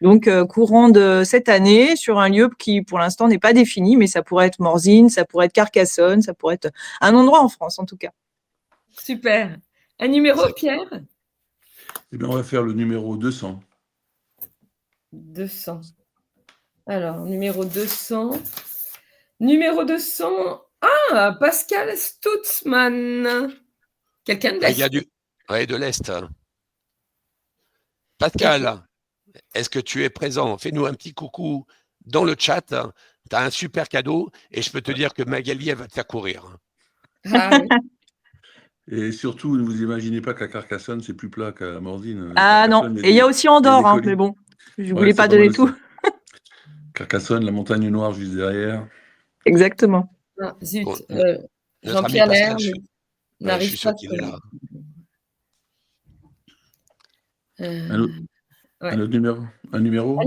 Donc courant de cette année sur un lieu qui pour l'instant n'est pas défini, mais ça pourrait être Morzine, ça pourrait être Carcassonne, ça pourrait être un endroit en France en tout cas. Super. Un numéro, Pierre? Eh bien, on va faire le numéro 200. 200. Alors, numéro 200. Numéro 200. Ah, Pascal Stutzmann. Quelqu'un de Il y a l'Est. Ouais, de l'Est. Pascal, est-ce que tu es présent? Fais-nous un petit coucou dans le chat. Tu as un super cadeau et je peux te dire que Magali, elle va te faire courir. Ah oui. Et surtout, ne vous imaginez pas qu'à Carcassonne, c'est plus plat qu'à Morzine. Ah non, Carcassonne, et il y a aussi Andorre, des hein, collines. mais bon, je Ouais, voulais c'est pas pas donner mal tout. aussi. Carcassonne, la montagne noire juste derrière. Exactement. Ah, zut. Bon, notre ami Jean-Pierre Pascal, Lerme je n'arrive suis pas sûr à qu'il se est là. Un autre, ouais. un numéro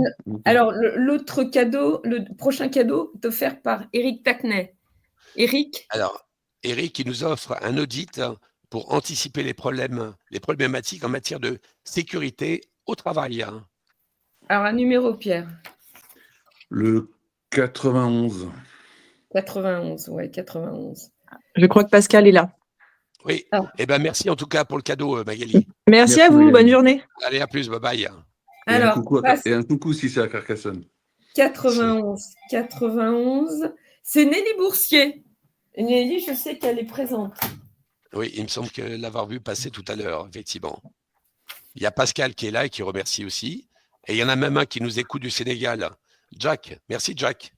Alors, l'autre cadeau, le prochain cadeau est offert par Éric Tacnet. Éric? Alors, Eric, il nous offre un audit pour anticiper les problématiques en matière de sécurité au travail. Alors, un numéro, Pierre? Le 91. 91, ouais, 91. Je crois que Pascal est là. Oui, Ah. eh ben merci en tout cas pour le cadeau, Magali. Merci à vous, Magali. bonne journée. Allez, à plus, bye bye. Alors, Et un coucou si c'est à Carcassonne. 91. 91. C'est Nelly Boursier. Et Nelly, je sais qu'elle est présente. Oui, il me semble que l'avoir vu passer tout à l'heure, effectivement. Il y a Pascal qui est là et qui remercie aussi. Et il y en a même un qui nous écoute du Sénégal. Jack, merci Jack.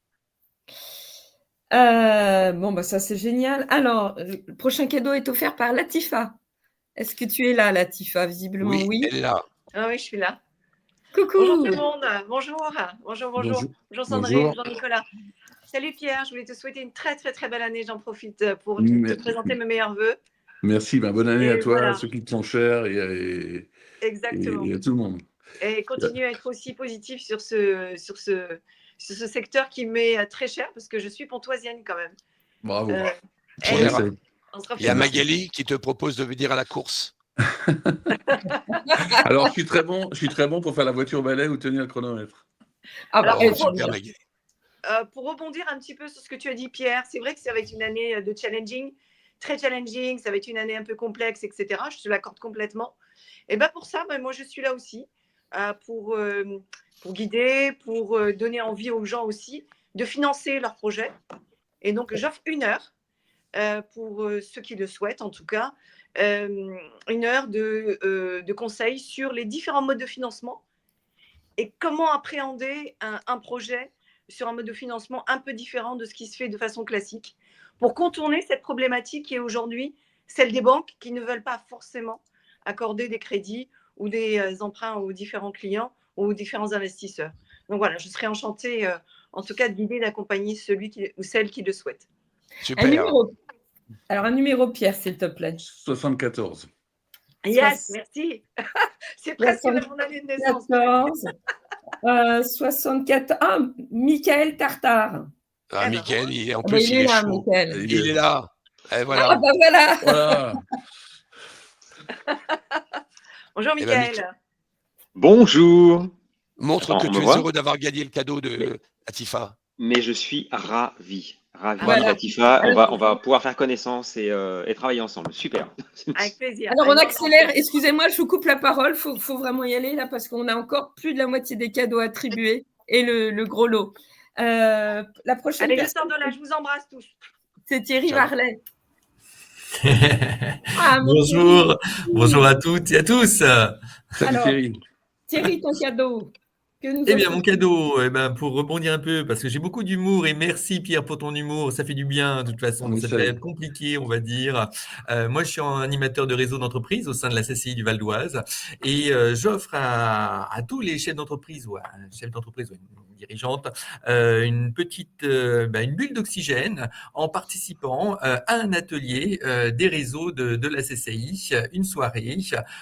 Bon, bah ça c'est génial. Alors, le prochain cadeau est offert par Latifa. Est-ce que tu es là, Latifa? Visiblement, oui. Elle est là. Ah oui, je suis là. Coucou. Bonjour tout le monde. Bonjour. Bonjour Sandrine, Bonjour. Jean-Nicolas. Salut Pierre, je voulais te souhaiter une très très très belle année. J'en profite pour te présenter mes meilleurs vœux. Merci, bonne année à toi, voilà. à ceux qui te sont chers et Exactement. Et à tout le monde. Et continue à être aussi positif sur ce secteur qui m'est très cher parce que je suis pontoisienne quand même. Bravo. Il y a Magali qui te propose de venir à la course. Alors, je suis très bon pour faire la voiture balai ou tenir le chronomètre. Alors, super, Magali. Pour rebondir un petit peu sur ce que tu as dit, Pierre, c'est vrai que ça va être une année de challenging, très challenging, ça va être une année un peu complexe, etc. Je te l'accorde complètement. Et bien pour ça, moi je suis là aussi pour guider, pour donner envie aux gens aussi de financer leurs projets. Et donc j'offre 1 heure pour ceux qui le souhaitent en tout cas, 1 heure de conseils sur les différents modes de financement et comment appréhender un projet sur un mode de financement un peu différent de ce qui se fait de façon classique pour contourner cette problématique qui est aujourd'hui celle des banques qui ne veulent pas forcément accorder des crédits ou des emprunts aux différents clients ou aux différents investisseurs. Donc voilà, je serais enchantée en tout cas de guider, d'accompagner celui ou celle qui le souhaite. Super. Alors un numéro, Pierre, s'il te plaît. 74. Yes, merci. C'est presque mon année de naissance. 74. Ah, Michael Tartare. Ah, Mickaël, en Ah bah, plus, il il est est là, chaud. Michael. Il est là. Et Ah voilà. bah voilà. Voilà. Bonjour Eh ben, Michael. Bonjour. montre Attends, que on me tu es voit? heureux d'avoir gagné le cadeau de Latifa. Mais je suis ravi. Ravi, Voilà. Latifa. On Alors, va pouvoir faire connaissance et travailler ensemble. Super. Avec plaisir. Alors, on Avec accélère. grand Excusez-moi, je vous coupe la parole. Faut vraiment y aller là parce qu'on a encore plus de la moitié des cadeaux attribués et le gros lot. La prochaine Allez, je personne, sors de là. Je vous embrasse tous. c'est Thierry Ciao. Varlet. Ah, mon Bonjour, Thierry. bonjour à toutes et à tous. Salut Alors, Thierry. Thierry, ton cadeau. Que nous Eh bien, offres-tu? mon cadeau, pour rebondir un peu, parce que j'ai beaucoup d'humour et merci Pierre pour ton humour, ça fait du bien de toute façon On dans cette essaye. période compliquée, on va dire. Moi, je suis animateur de réseau d'entreprise au sein de la CCI du Val d'Oise et j'offre à tous les chefs d'entreprise ou à un chef d'entreprise ou une dirigeante une petite une bulle d'oxygène en participant à un atelier des réseaux de la CCI, une soirée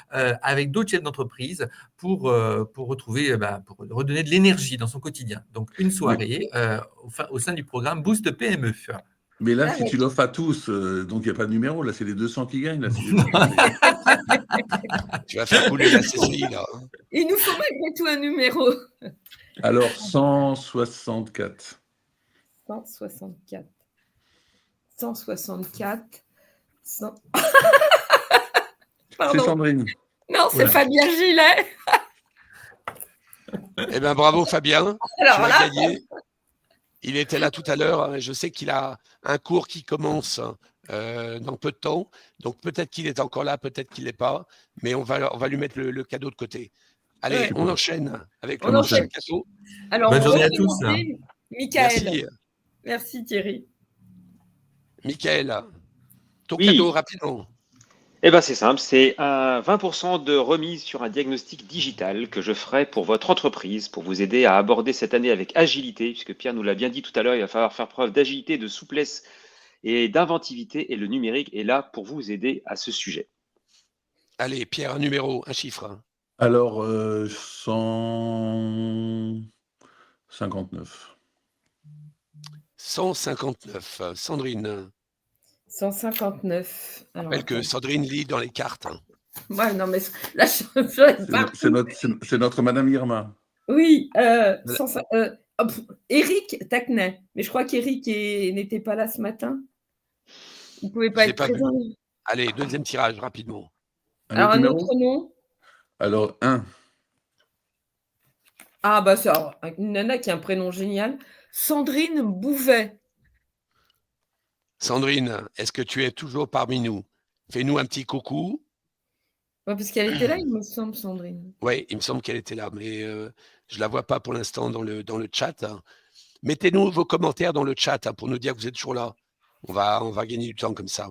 avec d'autres chefs d'entreprise pour retrouver, pour redonner de l'énergie dans son quotidien. Donc, une soirée au sein du programme Boost PME. Mais là, Ah, si ouais. tu l'offres à tous, donc il n'y a pas de numéro, là, c'est les 200 qui gagnent. Là, c'est les 200 qui gagnent. Tu vas faire couler la CCI, là. hein. Il nous faut malgré tout un numéro. Alors, 164. 164. 164. 100. C'est Pardon. Sandrine. Non, c'est Voilà. Fabien Gillet. Eh bien, bravo, Fabien. Tu Alors as là, gagné. Il était là tout à l'heure. hein, Je sais qu'il a un cours qui commence dans peu de temps. Donc, peut-être qu'il est encore là, peut-être qu'il n'est pas. Mais on va lui mettre le cadeau de côté. Allez, Ouais. on enchaîne avec le On prochain enchaîne. cadeau. alors Bonne on journée va à tous. commencer. Michael. Merci, Merci Thierry. Michael. Ton Oui. cadeau, rapidement. Eh ben, c'est simple, c'est un 20% de remise sur un diagnostic digital que je ferai pour votre entreprise, pour vous aider à aborder cette année avec agilité, puisque Pierre nous l'a bien dit tout à l'heure, il va falloir faire preuve d'agilité, de souplesse et d'inventivité, et le numérique est là pour vous aider à ce sujet. Allez, Pierre, un numéro, un chiffre. Alors, 159. 159. Sandrine. 159. Je Alors, rappelle que attends. Sandrine lit dans les cartes. hein. Ouais, non, mais là, je C'est partout. notre Madame Irma. Oui, Voilà. 105, Eric Tacnet. Mais je crois qu'Eric n'était pas là ce matin. Il ne pouvait Je pas l'ai être pas vu. présent. Allez, deuxième tirage, rapidement. Alors, autre un numéro autre nom. Alors, 1. Ah, bah, c'est alors, une nana qui a un prénom génial. Sandrine Bouvet. Sandrine, est-ce que tu es toujours parmi nous? Fais-nous un petit coucou. Ouais, parce qu'elle était là, il me semble, Sandrine. Oui, il me semble qu'elle était là, mais je ne la vois pas pour l'instant dans le chat. hein. Mettez-nous vos commentaires dans le chat hein, pour nous dire que vous êtes toujours là. On va gagner du temps comme ça.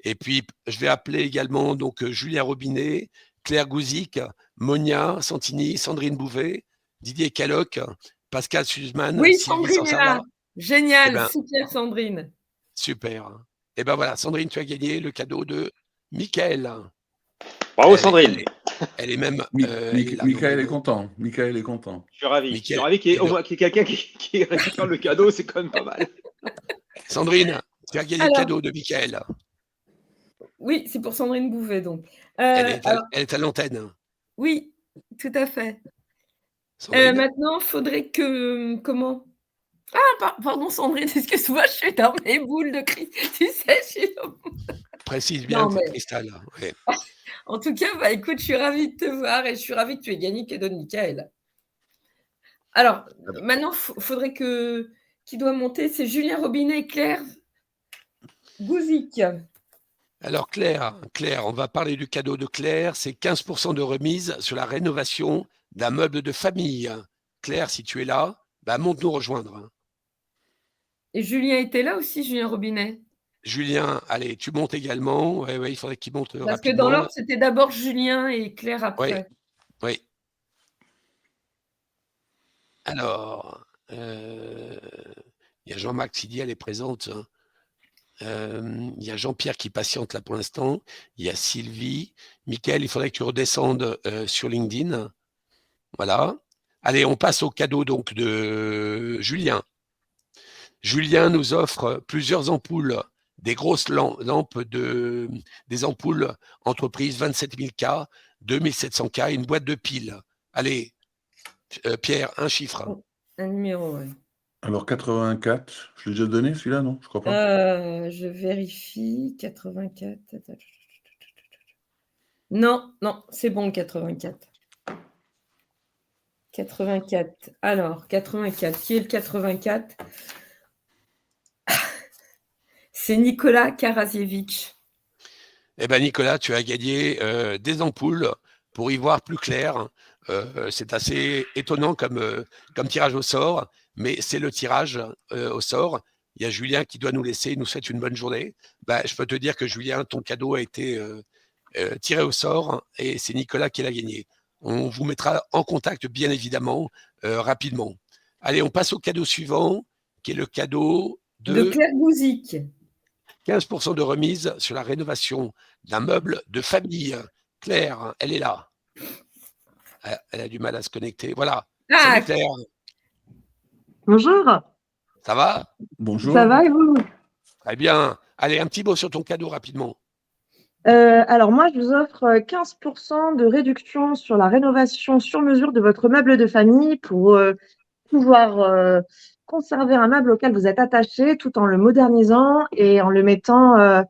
Et puis, je vais appeler également donc Julien Robinet, Claire Gouzic, Monia Santini, Sandrine Bouvet, Didier Caloc, Pascal Suzman, Oui, Sylvie Sandrine est là. Sansara. Génial, Eh ben, super Sandrine. super. Et ben voilà, Sandrine, tu as gagné le cadeau de Mickaël. Bravo Sandrine. Elle est même. elle est là, Michael donc, est content. Michael est content. Je suis ravi. Mickaël, Je suis ravi qu'il y ait et au de- moins qu'il y ait quelqu'un qui récupère le cadeau, c'est quand même pas mal. Sandrine, tu as gagné le Alors, cadeau de Mickaël. oui, c'est pour Sandrine Bouvet, donc. Elle est Alors, à l'antenne. oui, tout à fait. Sandrine. Maintenant, il faudrait que. Comment? Ah, pardon, Sandrine, excuse-moi, je suis dans mes boules de cristal. Tu sais, je suis Précise bien Non, que mais- c'est Cristal. Ouais. En tout cas, bah, écoute, je suis ravie de te voir et je suis ravie que tu aies gagné le cadeau de Michael. Alors, maintenant, il faudrait que. Qui doit monter? C'est Julien Robinet et Claire Gouzic. Alors Claire, on va parler du cadeau de Claire. C'est 15% de remise sur la rénovation d'un meuble de famille. Claire, si tu es là, monte nous rejoindre. hein. Et Julien était là aussi, Julien Robinet. Julien, allez, tu montes également. Ouais, il faudrait qu'il monte Parce que rapidement. dans l'ordre, c'était d'abord Julien et Claire après. Oui. Alors, il y a Jean-Marc Sidi, elle est présente. Il y a Jean-Pierre qui patiente là pour l'instant. Il y a Sylvie. Mickaël, il faudrait que tu redescendes sur LinkedIn. Voilà. Allez, on passe au cadeau donc de Julien. Julien nous offre plusieurs ampoules, des grosses lampes, des ampoules entreprise 27 000 K, 2700 K, une boîte de piles. Allez, Pierre, un chiffre. Un numéro, oui. Alors 84, je l'ai déjà donné celui-là, non? Je crois pas. Je vérifie. 84. Non, c'est bon, 84. 84. Alors, 84. Qui est le 84? C'est Nicolas Karazievitch. Eh bien, Nicolas, tu as gagné des ampoules pour y voir plus clair. C'est assez étonnant comme tirage au sort, mais c'est le tirage au sort. Il y a Julien qui doit nous laisser, il nous souhaite une bonne journée. Je peux te dire que Julien, ton cadeau a été tiré au sort et c'est Nicolas qui l'a gagné. On vous mettra en contact, bien évidemment, rapidement. Allez, on passe au cadeau suivant, qui est le cadeau de Claire Gouzic. 15% de remise sur la rénovation d'un meuble de famille. Claire, elle est là. Elle a du mal à se connecter. Voilà. Salut Claire. Bonjour. Ça va? Bonjour. Ça va et vous? Très bien. Allez, un petit mot sur ton cadeau rapidement. Alors moi, je vous offre 15% de réduction sur la rénovation sur mesure de votre meuble de famille pour pouvoir conserver un meuble auquel vous êtes attaché tout en le modernisant et en le mettant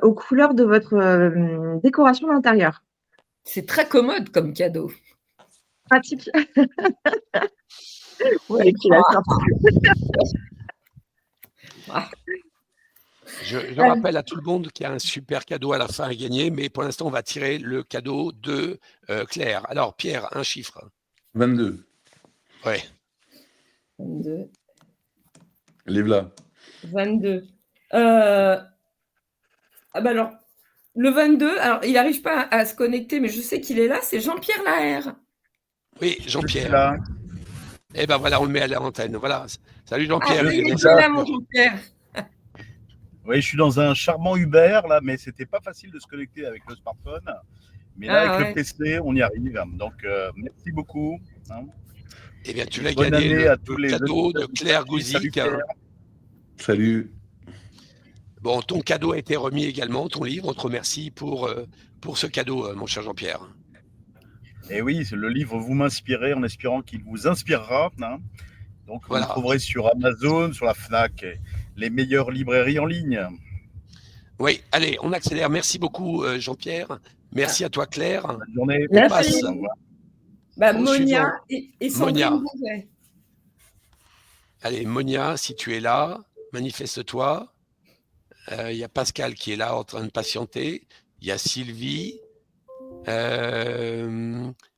aux couleurs de votre décoration d'intérieur. C'est très commode comme cadeau. Pratique. Ouais, qui la sort. Je rappelle à tout le monde qu'il y a un super cadeau à la fin à gagner, mais pour l'instant, on va tirer le cadeau de Claire. Alors, Pierre, un chiffre. 22. Ouais. 22. Lève-la. 22. Alors, le 22, alors il n'arrive pas à se connecter, mais je sais qu'il est là, c'est Jean-Pierre Laher. Oui, Jean-Pierre. Eh ben voilà, on le met à l'antenne. Voilà. Salut Jean-Pierre. Là, mon Jean-Pierre. Oui, je suis dans un charmant Uber, là, mais c'était pas facile de se connecter avec le smartphone. Mais là, avec le PC, on y arrive. Donc, merci beaucoup. Eh bien, tu vas gagner le cadeau de Claire Gouzic. Salut. Bon, ton cadeau a été remis également, ton livre. On te remercie pour ce cadeau, mon cher Jean-Pierre. Et oui, le livre Vous m'inspirez en espérant qu'il vous inspirera. Donc, vous le trouverez sur Amazon, sur la FNAC, les meilleures librairies en ligne. Oui, allez, on accélère. Merci beaucoup, Jean-Pierre. Merci à toi, Claire. Bonne journée. Merci. Monia et Sandrine Bouvet. Allez, Monia, si tu es là, manifeste-toi. Il y a Pascal qui est là en train de patienter. Il y a Sylvie.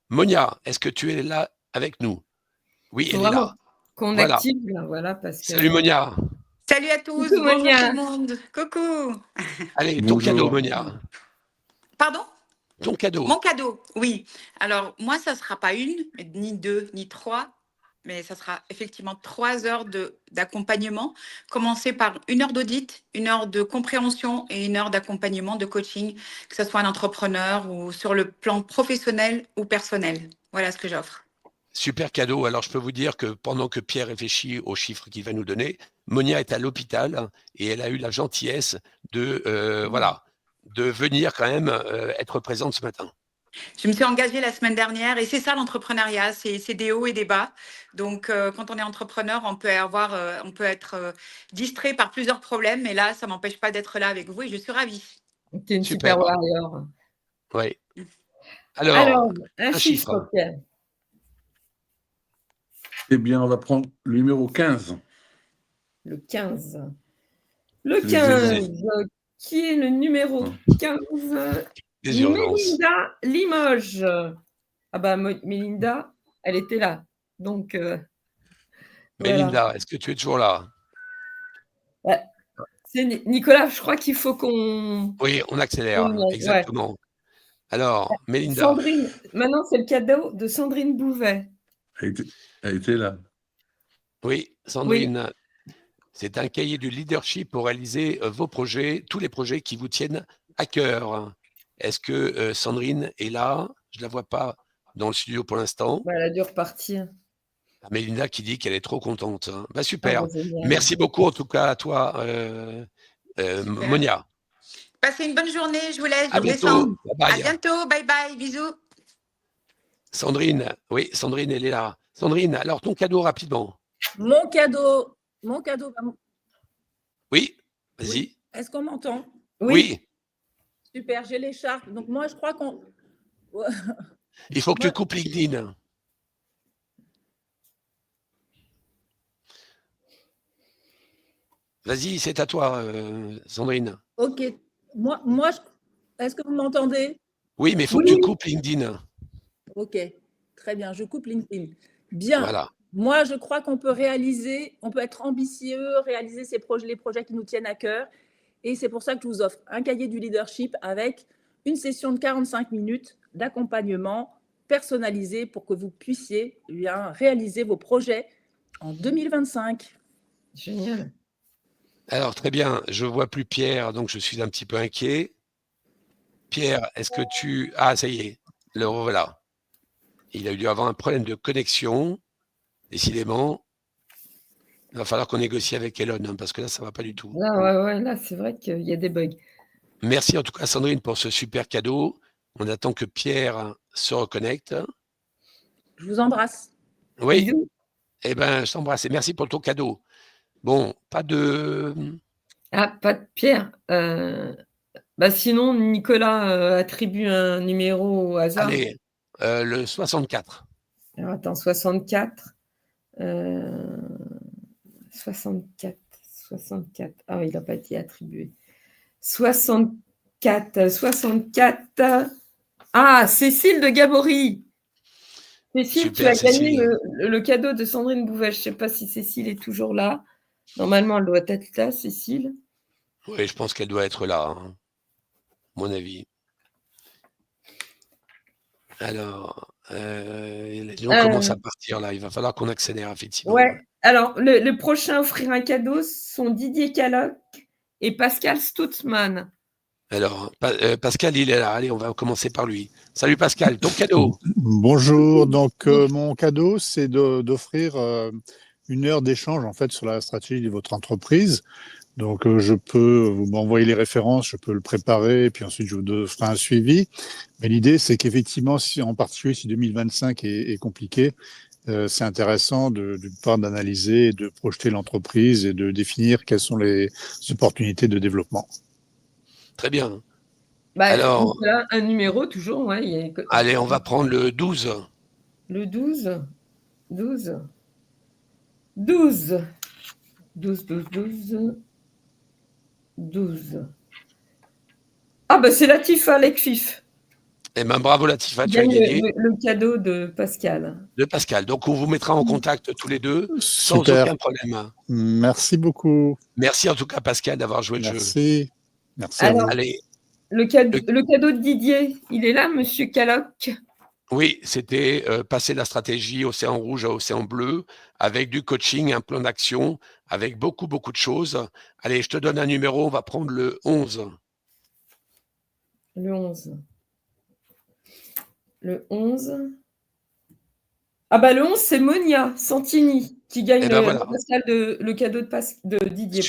Monia, est-ce que tu es là avec nous? Oui, elle est là. Qu'on active, voilà, parce que... Salut Monia. Salut à tous, coucou, bonjour Monia. tout le monde. Coucou. Allez, ton cadeau, Monia. Pardon? Ton cadeau. Mon cadeau, oui. Alors, moi, ça ne sera pas une, ni deux, ni trois, mais ça sera effectivement 3 heures d'accompagnement. Commencer par 1 heure d'audit, 1 heure de compréhension et 1 heure d'accompagnement, de coaching, que ce soit un entrepreneur ou sur le plan professionnel ou personnel. Voilà ce que j'offre. Super cadeau. Alors, je peux vous dire que pendant que Pierre réfléchit aux chiffres qu'il va nous donner, Monia est à l'hôpital et elle a eu la gentillesse de venir quand même être présente ce matin. Je me suis engagée la semaine dernière et c'est ça l'entrepreneuriat, c'est des hauts et des bas. Donc, quand on est entrepreneur, on peut être distrait par plusieurs problèmes, mais là, ça ne m'empêche pas d'être là avec vous et je suis ravie. Tu es une super warrior. Oui. Alors un chiffre, Pierre. Eh bien, on va prendre le numéro 15. Le 15. Le 15. Qui est le numéro 15? Mélinda Limoges. Mélinda, elle était là. Donc, Mélinda, voilà. est-ce que tu es toujours là? C'est Nicolas, je crois qu'il faut qu'on... Oui, on accélère, exactement. Ouais. Alors, Mélinda. Sandrine, maintenant, c'est le cadeau de Sandrine Bouvet. Elle était là. Oui, Sandrine. Oui. C'est un cahier de leadership pour réaliser vos projets, tous les projets qui vous tiennent à cœur. Est-ce que Sandrine est là? Je ne la vois pas dans le studio pour l'instant. Elle a dû repartir. Mélinda qui dit qu'elle est trop contente. Ah, super. bah, génial. Merci beaucoup en tout cas à toi, Monia. Passez une bonne journée, je vous laisse, je À vous descends. bientôt. Bye À bye. bientôt, bye bye, bisous. Sandrine, oui, Sandrine, elle est là. Sandrine, alors ton cadeau rapidement. Mon cadeau. Oui, vas-y. Est-ce qu'on m'entend? Oui. Super, j'ai l'écharpe. Donc moi, je crois qu'on... Il faut que tu coupes LinkedIn. Vas-y, c'est à toi, Sandrine. Ok. Est-ce que vous m'entendez? Oui, mais il faut que tu coupes LinkedIn. Ok, très bien, je coupe LinkedIn. Bien. Voilà. Moi, je crois qu'on peut être ambitieux, réaliser les projets qui nous tiennent à cœur. Et c'est pour ça que je vous offre un cahier du leadership avec une session de 45 minutes d'accompagnement personnalisé pour que vous puissiez réaliser vos projets en 2025. Génial. Alors, très bien. Je ne vois plus Pierre, donc je suis un petit peu inquiet. Pierre, est-ce que tu... Ah, ça y est, le revoilà. Il a dû avoir un problème de connexion. Décidément, il va falloir qu'on négocie avec Elon, hein, parce que là, ça ne va pas du tout. Là, c'est vrai qu'il y a des bugs. Merci en tout cas, Sandrine, pour ce super cadeau. On attend que Pierre se reconnecte. Je vous embrasse. Oui. Eh bien, je t'embrasse et merci pour ton cadeau. Bon, pas de... Ah, pas de Pierre. Sinon, Nicolas attribue un numéro au hasard. Allez, le 64. Alors, attends, 64. 64. Ah oui, il n'a pas été attribué. 64. Ah, Cécile de Gabory. Cécile, Super, tu as gagné Cécile. le cadeau de Sandrine Bouvet. Je ne sais pas si Cécile est toujours là. Normalement, elle doit être là, Cécile. Oui, je pense qu'elle doit être là, hein, à mon avis. Alors, les gens commencent à partir là. Il va falloir qu'on accélère, effectivement. Ouais. Alors, le prochain à offrir un cadeau sont Didier Caloc et Pascal Stutzmann. Alors, Pascal, il est là. Allez, on va commencer par lui. Salut Pascal, ton cadeau. Bonjour. Donc, mon cadeau, c'est d'offrir une heure d'échange en fait sur la stratégie de votre entreprise. Donc, vous m'envoyez les références, je peux le préparer, et puis ensuite je vous ferai un suivi. Mais l'idée, c'est qu'effectivement, en particulier si 2025 est compliqué, c'est intéressant d'une part d'analyser, de projeter l'entreprise et de définir quelles sont les opportunités de développement. Très bien. Alors, voilà, un numéro toujours. Ouais, allez, on va prendre le 12. Le 12. 12. Ah, c'est Latifa Lekfif. Eh bien, bravo Latifa, tu as gagné. Le cadeau de Pascal. Donc, on vous mettra en contact tous les deux sans aucun problème. Merci beaucoup. Merci en tout cas, Pascal, d'avoir joué le jeu. Merci. Alors, allez. Le cadeau de Didier, il est là, monsieur Caloc? Oui, c'était passer la stratégie Océan Rouge à Océan Bleu avec du coaching, un plan d'action, avec beaucoup de choses. Allez, je te donne un numéro, on va prendre le 11. Le 11. Le 11. Ah le 11, c'est Monia Santini qui gagne le cadeau de Didier.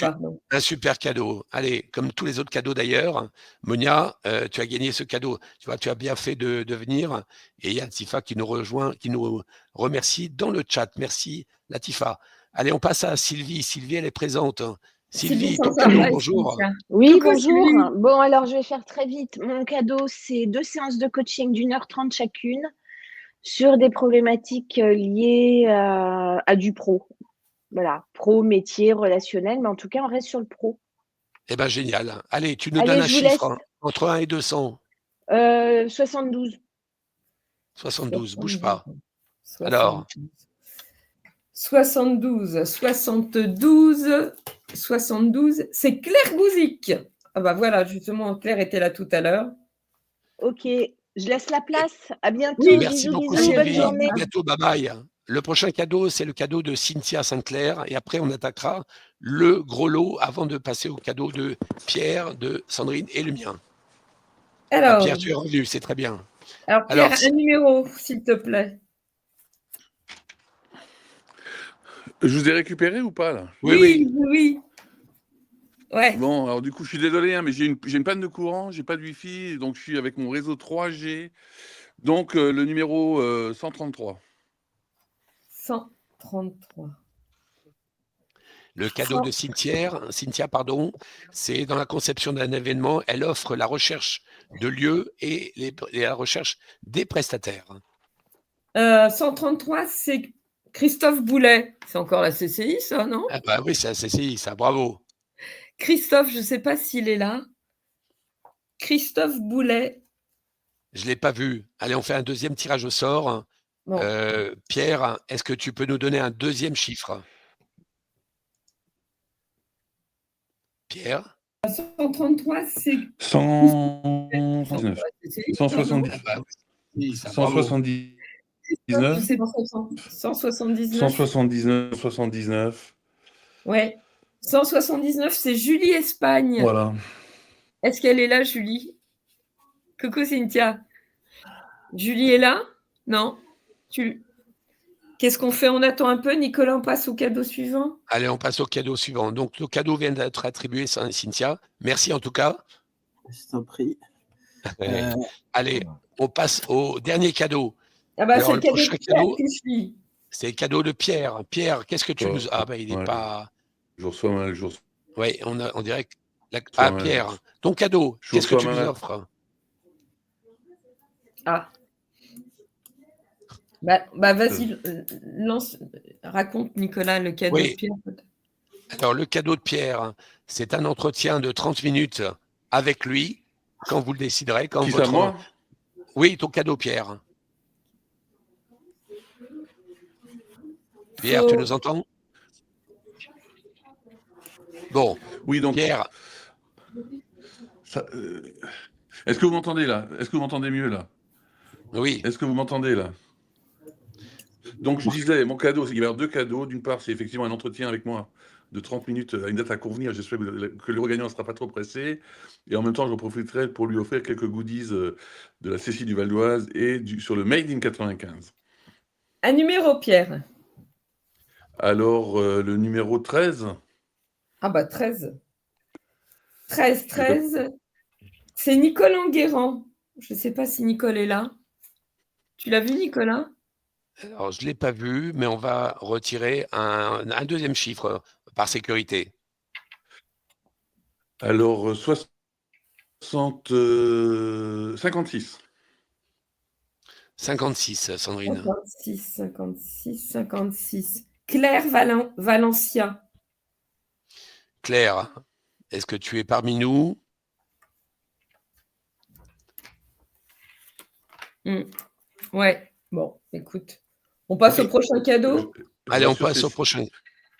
Un super cadeau. Allez, comme tous les autres cadeaux d'ailleurs, Monia, tu as gagné ce cadeau. Tu vois, tu as bien fait de venir. Et il y a Latifa qui nous rejoint, qui nous remercie dans le chat. Merci Latifa. Allez, on passe à Sylvie. Sylvie, elle est présente. Sylvie, ton cadeau, bonjour. Oui, bonjour. Bon, alors je vais faire très vite. Mon cadeau, c'est 2 séances de coaching d'1h30 chacune sur des problématiques liées à du pro. Voilà, pro, métier, relationnel, mais en tout cas, on reste sur le pro. Eh bien, génial. Allez, tu nous donnes un chiffre entre 1 et 200. 72. 72, bouge pas. 72. Alors 72, c'est Claire Gouzic. Ah voilà, justement, Claire était là tout à l'heure. Ok, je laisse la place. À bientôt. Oui, merci bisous, beaucoup, bisous, Sylvie. bonne journée. À bientôt, bye bye. le prochain cadeau, c'est le cadeau de Cynthia Sinclair. Et après, on attaquera le gros lot avant de passer au cadeau de Pierre, de Sandrine et le mien. Alors, Pierre, tu es revenu, c'est très bien. Alors, Pierre, un numéro, s'il te plaît. Je vous ai récupéré ou pas, là? Oui. Ouais. Bon, alors du coup, je suis désolé, hein, mais j'ai une panne de courant, j'ai pas de Wi-Fi, donc je suis avec mon réseau 3G. Donc, le numéro 133. 133. Le cadeau de Cynthia, c'est dans la conception d'un événement, elle offre la recherche de lieux et la recherche des prestataires. 133, c'est Christophe Boulet. C'est encore la CCI, ça, non? Ah bah oui, c'est la CCI, ça, bravo. Christophe, je ne sais pas s'il est là. Christophe Boulet. Je ne l'ai pas vu. Allez, on fait un deuxième tirage au sort. Bon. Pierre, est-ce que tu peux nous donner un deuxième chiffre? Pierre? 133, c'est... 179. 170. Ah bah oui, ça, 179. Je sais pas, 179. 179. Ouais. 179, c'est Julie Espagne. Voilà. Est-ce qu'elle est là, Julie? Coucou, Cynthia. Julie est là? Non? Qu'est-ce qu'on fait? On attend un peu. Nicolas, on passe au cadeau suivant? Allez, on passe au cadeau suivant. Donc, le cadeau vient d'être attribué, Cynthia. Merci en tout cas. Je t'en prie. Allez, on passe au dernier cadeau. Ah bah, c'est le cadeau prochain de Pierre cadeau, que je suis. c'est le cadeau de Pierre. Pierre, qu'est-ce que tu nous... Ah bah, il n'est pas... Je reçois mal, Oui, on dirait que... Ah, Pierre, ton cadeau, qu'est-ce que tu nous offres? Ah. Bah vas-y, raconte, Nicolas, le cadeau de Pierre. Alors, le cadeau de Pierre, c'est un entretien de 30 minutes avec lui, quand vous le déciderez. Quand Qui ça, moi? Oui, ton cadeau, Pierre. Pierre, tu nous entends? Bon, oui, donc, Pierre. Est-ce que vous m'entendez là? Est-ce que vous m'entendez mieux là? Oui. Est-ce que vous m'entendez là? Donc, je disais, mon cadeau, c'est qu'il va y avoir deux cadeaux. D'une part, c'est effectivement un entretien avec moi de 30 minutes à une date à convenir. J'espère que le gagnant ne sera pas trop pressé. Et en même temps, j'en profiterai pour lui offrir quelques goodies de la CCI du Val d'Oise et sur le Made in 95. Un numéro, Pierre. Alors, le numéro 13. Ah bah 13. 13. C'est Nicole Enguerrand. Je ne sais pas si Nicole est là. Tu l'as vu, Nicolas? Alors, je ne l'ai pas vu, mais on va retirer un deuxième chiffre par sécurité. Alors, 56. 56, Sandrine. 56. Claire Valencia. Claire, est-ce que tu es parmi nous? Ouais, bon, écoute. On passe au prochain cadeau? Allez, on passe au prochain.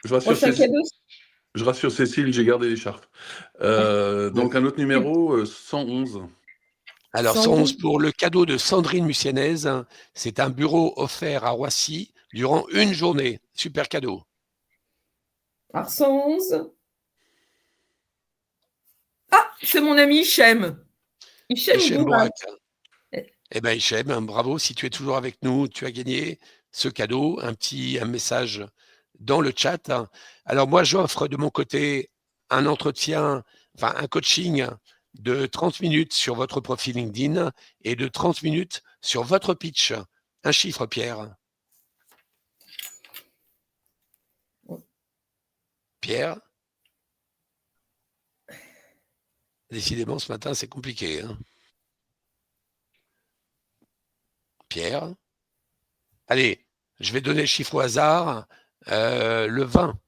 Je rassure Cécile, j'ai gardé l'écharpe. Donc, un autre numéro, 111. Alors, 111 pour le cadeau de Sandrine Mucienez. C'est un bureau offert à Roissy durant une journée. Super cadeau. Alors, 111. Ah, c'est mon ami Hichem. Hichem Bourak. Eh bien, Hichem, bravo. Si tu es toujours avec nous, tu as gagné ce cadeau. Un message dans le chat. Alors, moi, j'offre de mon côté un entretien, un coaching de 30 minutes sur votre profil LinkedIn et de 30 minutes sur votre pitch. Un chiffre, Pierre. Pierre? Décidément, ce matin, c'est compliqué. Hein. Pierre? Allez, je vais donner le chiffre au hasard. Le 20.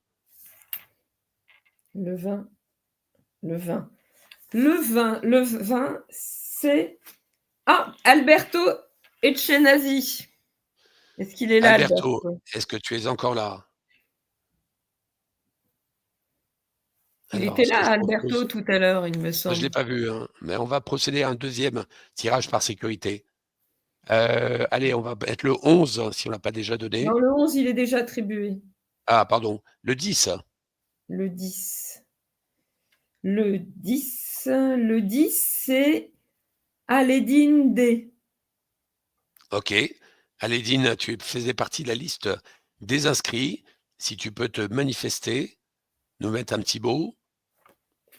Le 20, c'est... Ah, Alberto Etchenazi. Est-ce qu'il est là, Alberto, est-ce que tu es encore là? Il était là, Alberto, tout à l'heure, il me semble. Je ne l'ai pas vu, hein, mais on va procéder à un deuxième tirage par sécurité. Allez, on va mettre le 11 si on ne l'a pas déjà donné. Non, le 11, il est déjà attribué. Ah, pardon. Le 10. Le 10. Le 10, c'est Alédine D. Ok. Alédine, tu faisais partie de la liste des inscrits. Si tu peux te manifester, nous mettre un petit mot.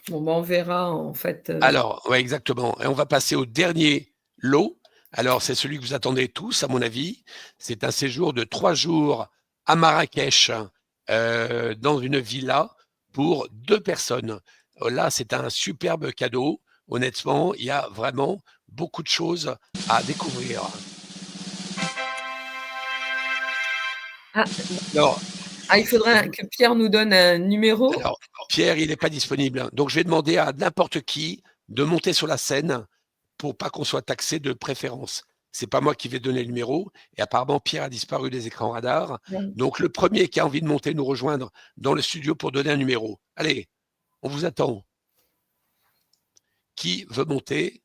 Bon, ben, on verra en fait. Alors, ouais, exactement. Et on va passer au dernier lot. Alors, c'est celui que vous attendez tous, à mon avis. C'est un séjour de 3 jours à Marrakech, dans une villa pour 2 personnes. Là, c'est un superbe cadeau. Honnêtement, il y a vraiment beaucoup de choses à découvrir. Alors, il faudrait que Pierre nous donne un numéro. Alors, Pierre, il n'est pas disponible. Donc, je vais demander à n'importe qui de monter sur la scène pour pas qu'on soit taxé de préférence. C'est pas moi qui vais donner le numéro. Et apparemment, Pierre a disparu des écrans radars. Donc, le premier qui a envie de monter nous rejoindre dans le studio pour donner un numéro. Allez, on vous attend. Qui veut monter?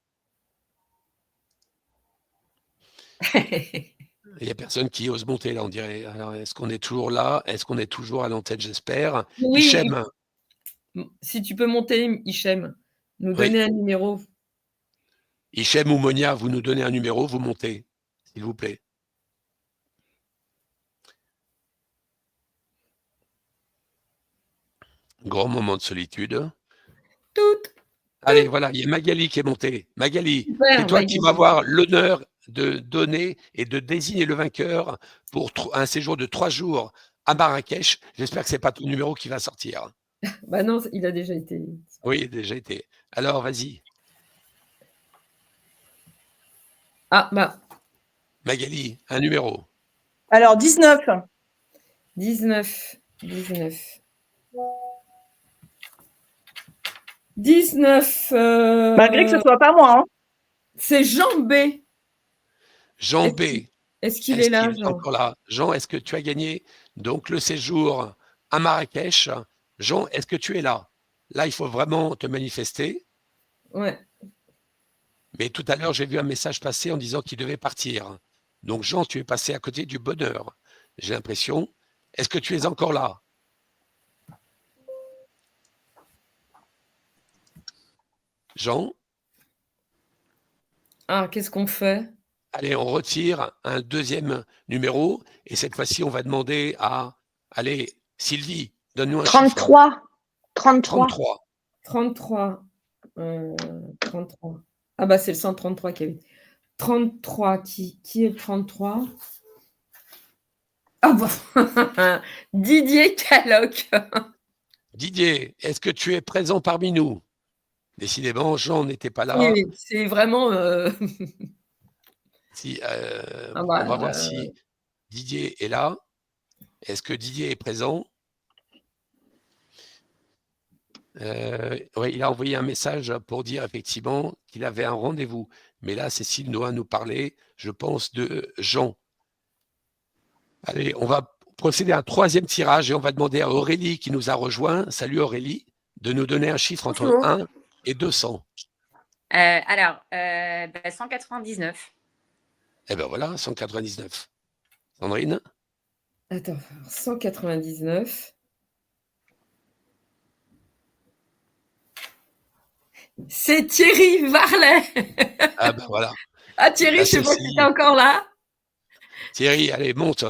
Il n'y a personne qui ose monter, là, on dirait. Alors, est-ce qu'on est toujours là? Est-ce qu'on est toujours à l'antenne, j'espère? Oui. Hichem. Si tu peux monter, Hichem, nous donner un numéro. Hichem ou Monia, vous nous donnez un numéro, vous montez, s'il vous plaît. Grand moment de solitude. Allez, voilà, il y a Magali qui est montée. Magali, c'est toi qui vas avoir l'honneur de donner et de désigner le vainqueur pour un séjour de 3 jours à Marrakech. J'espère que ce n'est pas ton numéro qui va sortir. Bah non, il a déjà été. Oui, il a déjà été. Alors, vas-y. Ah, bah. Magali, un numéro. Alors, 19. 19. 19. Malgré que ce soit pas moi. Hein. C'est Jean B. Jean B. Est-ce qu'il est là, Jean? Encore là. Jean, est-ce que tu as gagné donc le séjour à Marrakech? Jean, est-ce que tu es là? Là, il faut vraiment te manifester. Ouais. Mais tout à l'heure, j'ai vu un message passer en disant qu'il devait partir. Donc, Jean, tu es passé à côté du bonheur. J'ai l'impression. Est-ce que tu es encore là? Jean? Ah, qu'est-ce qu'on fait? Allez, on retire un deuxième numéro. Et cette fois-ci, on va demander à... Allez, Sylvie, donne-nous un 33. chiffre. 33. 33. 33. Ah bah c'est le 133 qui avait. 33, qui est le 33? Ah bah Didier Caloc. Didier, est-ce que tu es présent parmi nous? Décidément, Jean n'était pas là. Oui, c'est vraiment... Si, on va voir si Didier est là. Est-ce que Didier est présent? Oui, il a envoyé un message pour dire effectivement qu'il avait un rendez-vous. Mais là, Cécile doit nous parler, je pense, de Jean. Allez, on va procéder à un troisième tirage et on va demander à Aurélie qui nous a rejoint. Salut Aurélie, de nous donner un chiffre entre Bonjour. 1 et 200. 199. Eh bien voilà, 199. Sandrine? Attends, 199. C'est Thierry Varlet. Ah ben voilà. Ah Thierry, je sais pas si tu es encore là. Thierry, allez, monte.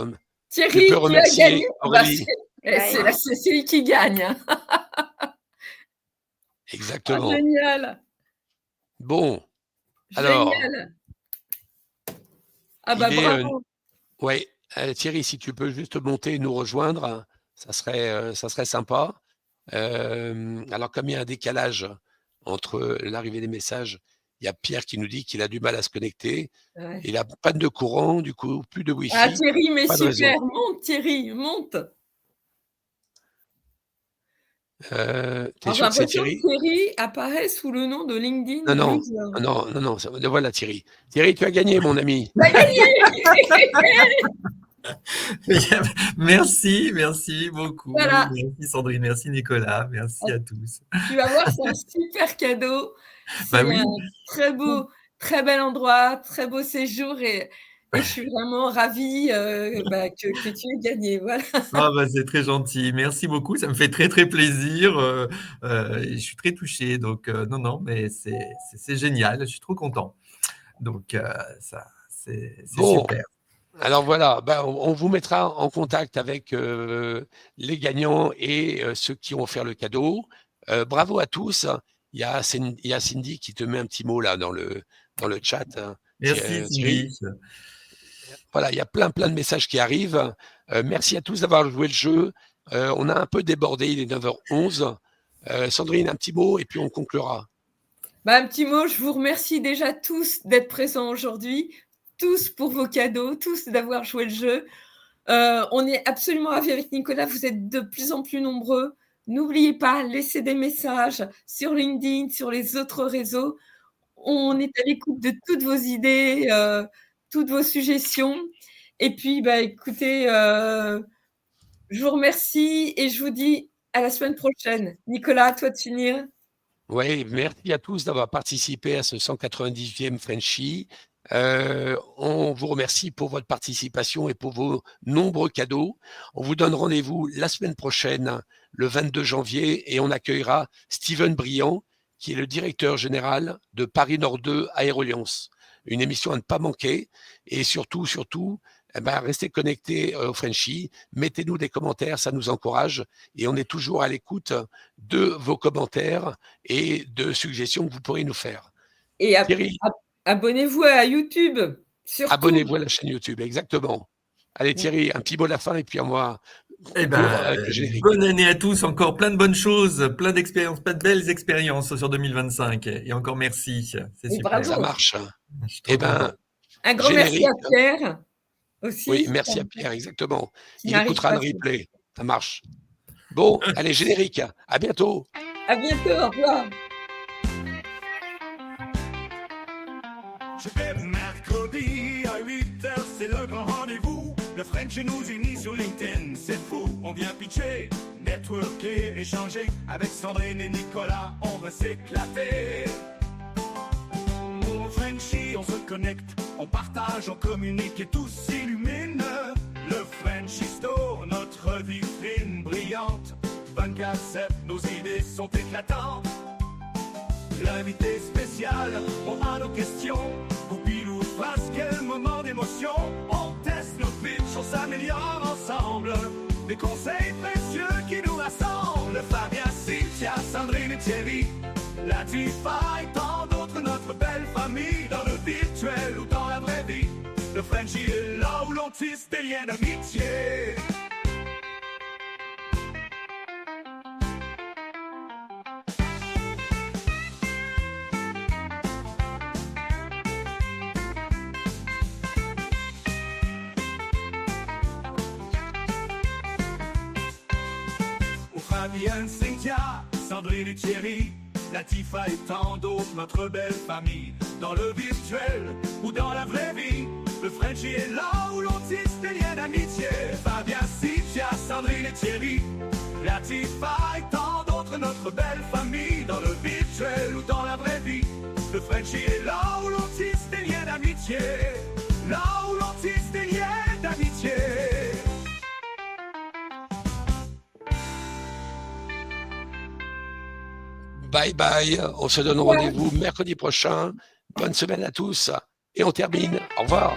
Thierry, tu peux remercier as gagné. Aurélie. C'est la Cécile qui gagne. Exactement. Oh, génial. Bon, alors. Génial. Ah bah bravo. Oui, Thierry, si tu peux juste monter et nous rejoindre, ça serait sympa. Alors, comme il y a un décalage entre l'arrivée des messages, il y a Pierre qui nous dit qu'il a du mal à se connecter. Ouais. Il a panne de courant, du coup, plus de Wi-Fi. Ah Thierry, mais pas de super, réseau. monte Thierry, monte. T'es sûr que c'est Thierry? Thierry apparaît sous le nom de LinkedIn. Non, voilà Thierry. Thierry, tu as gagné, mon ami. Tu as gagné. Merci beaucoup. Voilà. Merci Sandrine, merci Nicolas, merci à tous. Tu vas voir, c'est un super cadeau. C'est Bah oui. un très beau très bel endroit, très beau séjour et je suis vraiment ravie que tu aies gagné. Voilà. Ah bah, c'est très gentil. Merci beaucoup. Ça me fait très, très plaisir. Et je suis très touché. Donc, non, mais c'est génial. Je suis trop content. Donc, c'est Bon, super. alors voilà, on vous mettra en contact avec les gagnants et ceux qui ont offert le cadeau. Bravo à tous. Il y a Cindy qui te met un petit mot là dans le chat. Merci, Thierry. Cindy. Voilà, il y a plein de messages qui arrivent. Merci à tous d'avoir joué le jeu. On a un peu débordé, il est 9h11. Sandrine, un petit mot et puis on conclura. Un petit mot, je vous remercie déjà tous d'être présents aujourd'hui, tous pour vos cadeaux, tous d'avoir joué le jeu. On est absolument ravis avec Nicolas, vous êtes de plus en plus nombreux. N'oubliez pas, laissez des messages sur LinkedIn, sur les autres réseaux. On est à l'écoute de toutes vos idées, toutes vos suggestions. Et puis, écoutez, je vous remercie et je vous dis à la semaine prochaine. Nicolas, à toi de finir. Oui, merci à tous d'avoir participé à ce 198e Frenchie. On vous remercie pour votre participation et pour vos nombreux cadeaux. On vous donne rendez-vous la semaine prochaine, le 22 janvier, et on accueillera Steven Briand, qui est le directeur général de Paris Nord 2 Aéroliance. Une émission à ne pas manquer. Et surtout, restez connectés au Frenchie. Mettez-nous des commentaires, ça nous encourage. Et on est toujours à l'écoute de vos commentaires et de suggestions que vous pourrez nous faire. Et abonnez-vous à YouTube. Surtout. Abonnez-vous à la chaîne YouTube, exactement. Allez Thierry, un petit mot de la fin et puis à moi. Bonne année à tous, encore plein de bonnes choses, plein d'expériences, plein de belles expériences sur 2025. Et encore merci, c'est super. Bravo. Ça marche. Un grand merci à Pierre aussi. Oui, merci à Pierre, exactement. Il écoutera le replay. Ça marche. Bon, allez, générique. À bientôt. À bientôt, au revoir. Je fais mercredi à 8h, c'est le grand rendez-vous. Le French nous unit sur LinkedIn, c'est fou. On vient pitcher, networker, échanger. Avec Sandrine et Nicolas, on va s'éclater. Au Frenchie, on se connecte, on partage, on communique et tout s'illumine. Le Frenchie Store, notre vitrine brillante. 24/7, nos idées sont éclatantes. L'invité spécial, on a nos questions. Goupil ou face, quel moment d'émotion. On teste nos pitchs, on s'améliore ensemble. Des conseils précieux qui nous rassemblent. Fabien, Cynthia, Sandrine et Thierry. Latifa et tant d'autres, notre belle famille. Dans le virtuel ou dans la vraie vie. Le Frenchie est là où l'on tisse des liens d'amitié. Fabienne, Cynthia, Sandrine et Thierry, Latifa et tant d'autres, notre belle famille. Dans le virtuel ou dans la vraie vie, le Frenchie est là où l'on tisse des liens d'amitié. Fabien, Cynthia, Sandrine et Thierry, Latifa et tant d'autres, notre belle famille. Dans le virtuel ou dans la vraie vie, le Frenchie est là où l'on tisse des liens d'amitié. Là où l'on tisse des liens d'amitié. Bye bye, on se donne rendez-vous mercredi prochain. Bonne semaine à tous et on termine. Au revoir.